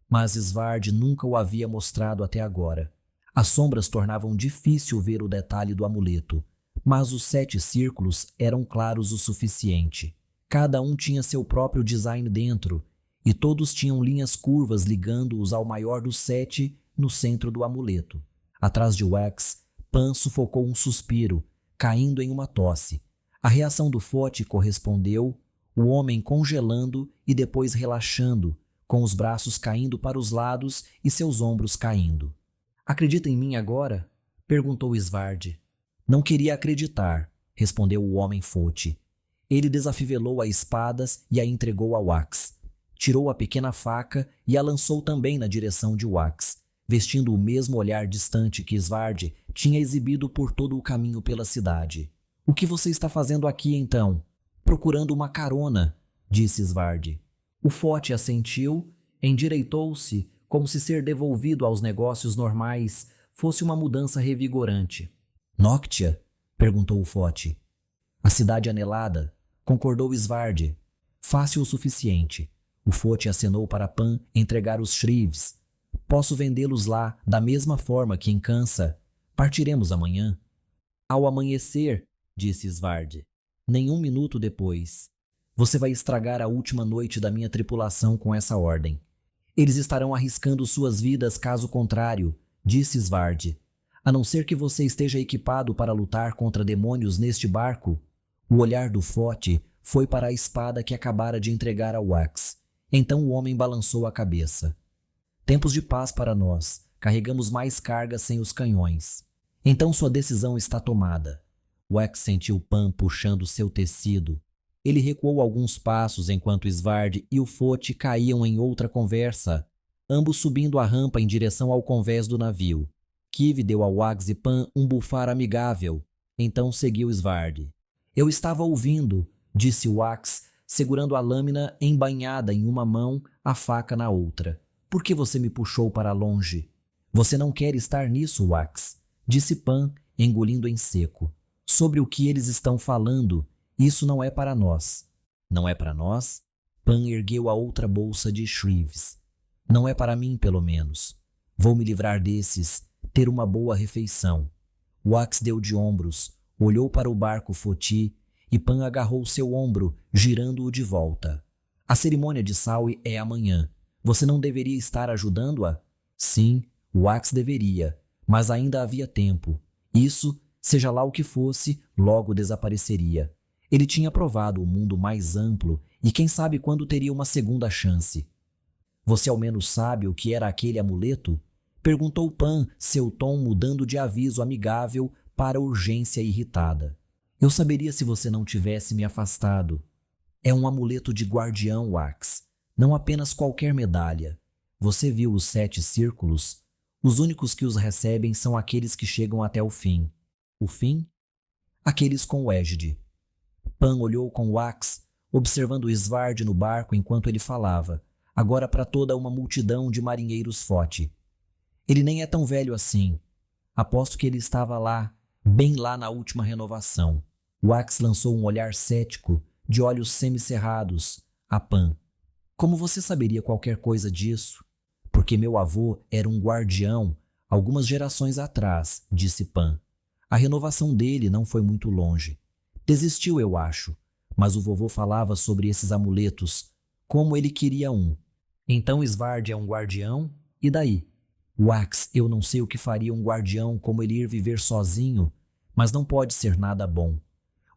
mas Svard nunca o havia mostrado até agora. As sombras tornavam difícil ver o detalhe do amuleto, mas os 7 círculos eram claros o suficiente. Cada um tinha seu próprio design dentro, e todos tinham linhas curvas ligando-os ao maior dos 7 no centro do amuleto. Atrás de Wax, Pan sufocou um suspiro, caindo em uma tosse. A reação do Foti correspondeu, o homem congelando e depois relaxando, com os braços caindo para os lados e seus ombros caindo. Acredita em mim agora? Perguntou Svard. Não queria acreditar, respondeu o homem Foti. Ele desafivelou a espadas e a entregou a Wax. Tirou a pequena faca e a lançou também na direção de Wax, vestindo o mesmo olhar distante que Svard tinha exibido por todo o caminho pela cidade. O que você está fazendo aqui, então? Procurando uma carona, disse Svard. O Foti assentiu, endireitou-se, como se ser devolvido aos negócios normais fosse uma mudança revigorante. Noctia? Perguntou o Foti. A cidade anelada, concordou Svard. Fácil o suficiente. O Foti acenou para Pan entregar os Shreves. Posso vendê-los lá, da mesma forma que em Kansa. Partiremos amanhã. Ao amanhecer, disse Svard. Nem um minuto depois. Você vai estragar a última noite da minha tripulação com essa ordem. Eles estarão arriscando suas vidas caso contrário, disse Svard. A não ser que você esteja equipado para lutar contra demônios neste barco. O olhar do Foti foi para a espada que acabara de entregar a Wax. Então o homem balançou a cabeça. Tempos de paz para nós. Carregamos mais carga sem os canhões. Então sua decisão está tomada. Wax sentiu Pan puxando seu tecido. Ele recuou alguns passos enquanto Svard e o Foti caíam em outra conversa, ambos subindo a rampa em direção ao convés do navio. Kiv deu a Wax e Pan um bufar amigável. Então seguiu Svard. Eu estava ouvindo, disse Wax, segurando a lâmina embainhada em uma mão, a faca na outra. Por que você me puxou para longe? Você não quer estar nisso, Wax, disse Pan, engolindo em seco. Sobre o que eles estão falando, isso não é para nós. Não é para nós? Pan ergueu a outra bolsa de Shreves. Não é para mim, pelo menos. Vou me livrar desses, ter uma boa refeição. Wax deu de ombros, olhou para o barco Foti e Pan agarrou seu ombro, girando-o de volta. A cerimônia de Saui é amanhã. Você não deveria estar ajudando-a? Sim, Wax deveria, mas ainda havia tempo. Isso, seja lá o que fosse, logo desapareceria. Ele tinha provado o mundo mais amplo e quem sabe quando teria uma segunda chance. Você ao menos sabe o que era aquele amuleto? Perguntou Pan, seu tom mudando de aviso amigável para urgência irritada. Eu saberia se você não tivesse me afastado. É um amuleto de guardião, Wax. Não apenas qualquer medalha. Você viu os 7 círculos? Os únicos que os recebem são aqueles que chegam até o fim. O fim? Aqueles com o égide. Pan olhou com Wax, observando o Svard no barco enquanto ele falava, agora para toda uma multidão de marinheiros Foti. Ele nem é tão velho assim. Aposto que ele estava lá, bem lá na última renovação. Wax lançou um olhar cético, de olhos semicerrados, a Pan. Como você saberia qualquer coisa disso? Porque meu avô era um guardião algumas gerações atrás, disse Pan. A renovação dele não foi muito longe. Desistiu, eu acho, mas o vovô falava sobre esses amuletos, como ele queria um. Então Svard é um guardião? E daí? Wax, eu não sei o que faria um guardião como ele ir viver sozinho, mas não pode ser nada bom.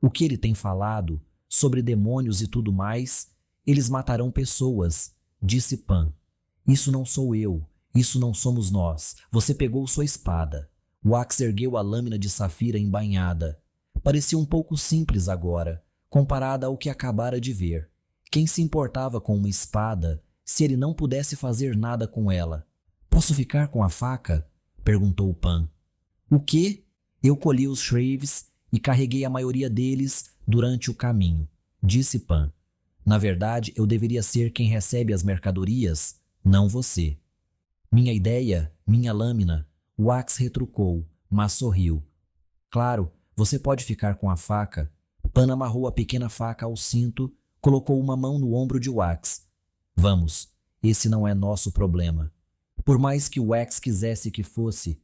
O que ele tem falado, sobre demônios e tudo mais, eles matarão pessoas, disse Pan. Isso não sou eu, isso não somos nós. Você pegou sua espada. Wax ergueu a lâmina de safira embainhada. Parecia um pouco simples agora, comparada ao que acabara de ver. Quem se importava com uma espada se ele não pudesse fazer nada com ela? Posso ficar com a faca? Perguntou Pan. O quê? Eu colhi os shraves e carreguei a maioria deles durante o caminho, disse Pan. Na verdade, eu deveria ser quem recebe as mercadorias, não você. Minha ideia, minha lâmina, Wax retrucou, mas sorriu. Claro, você pode ficar com a faca. Pan amarrou a pequena faca ao cinto, colocou uma mão no ombro de Wax. Vamos, esse não é nosso problema. Por mais que Wax quisesse que fosse,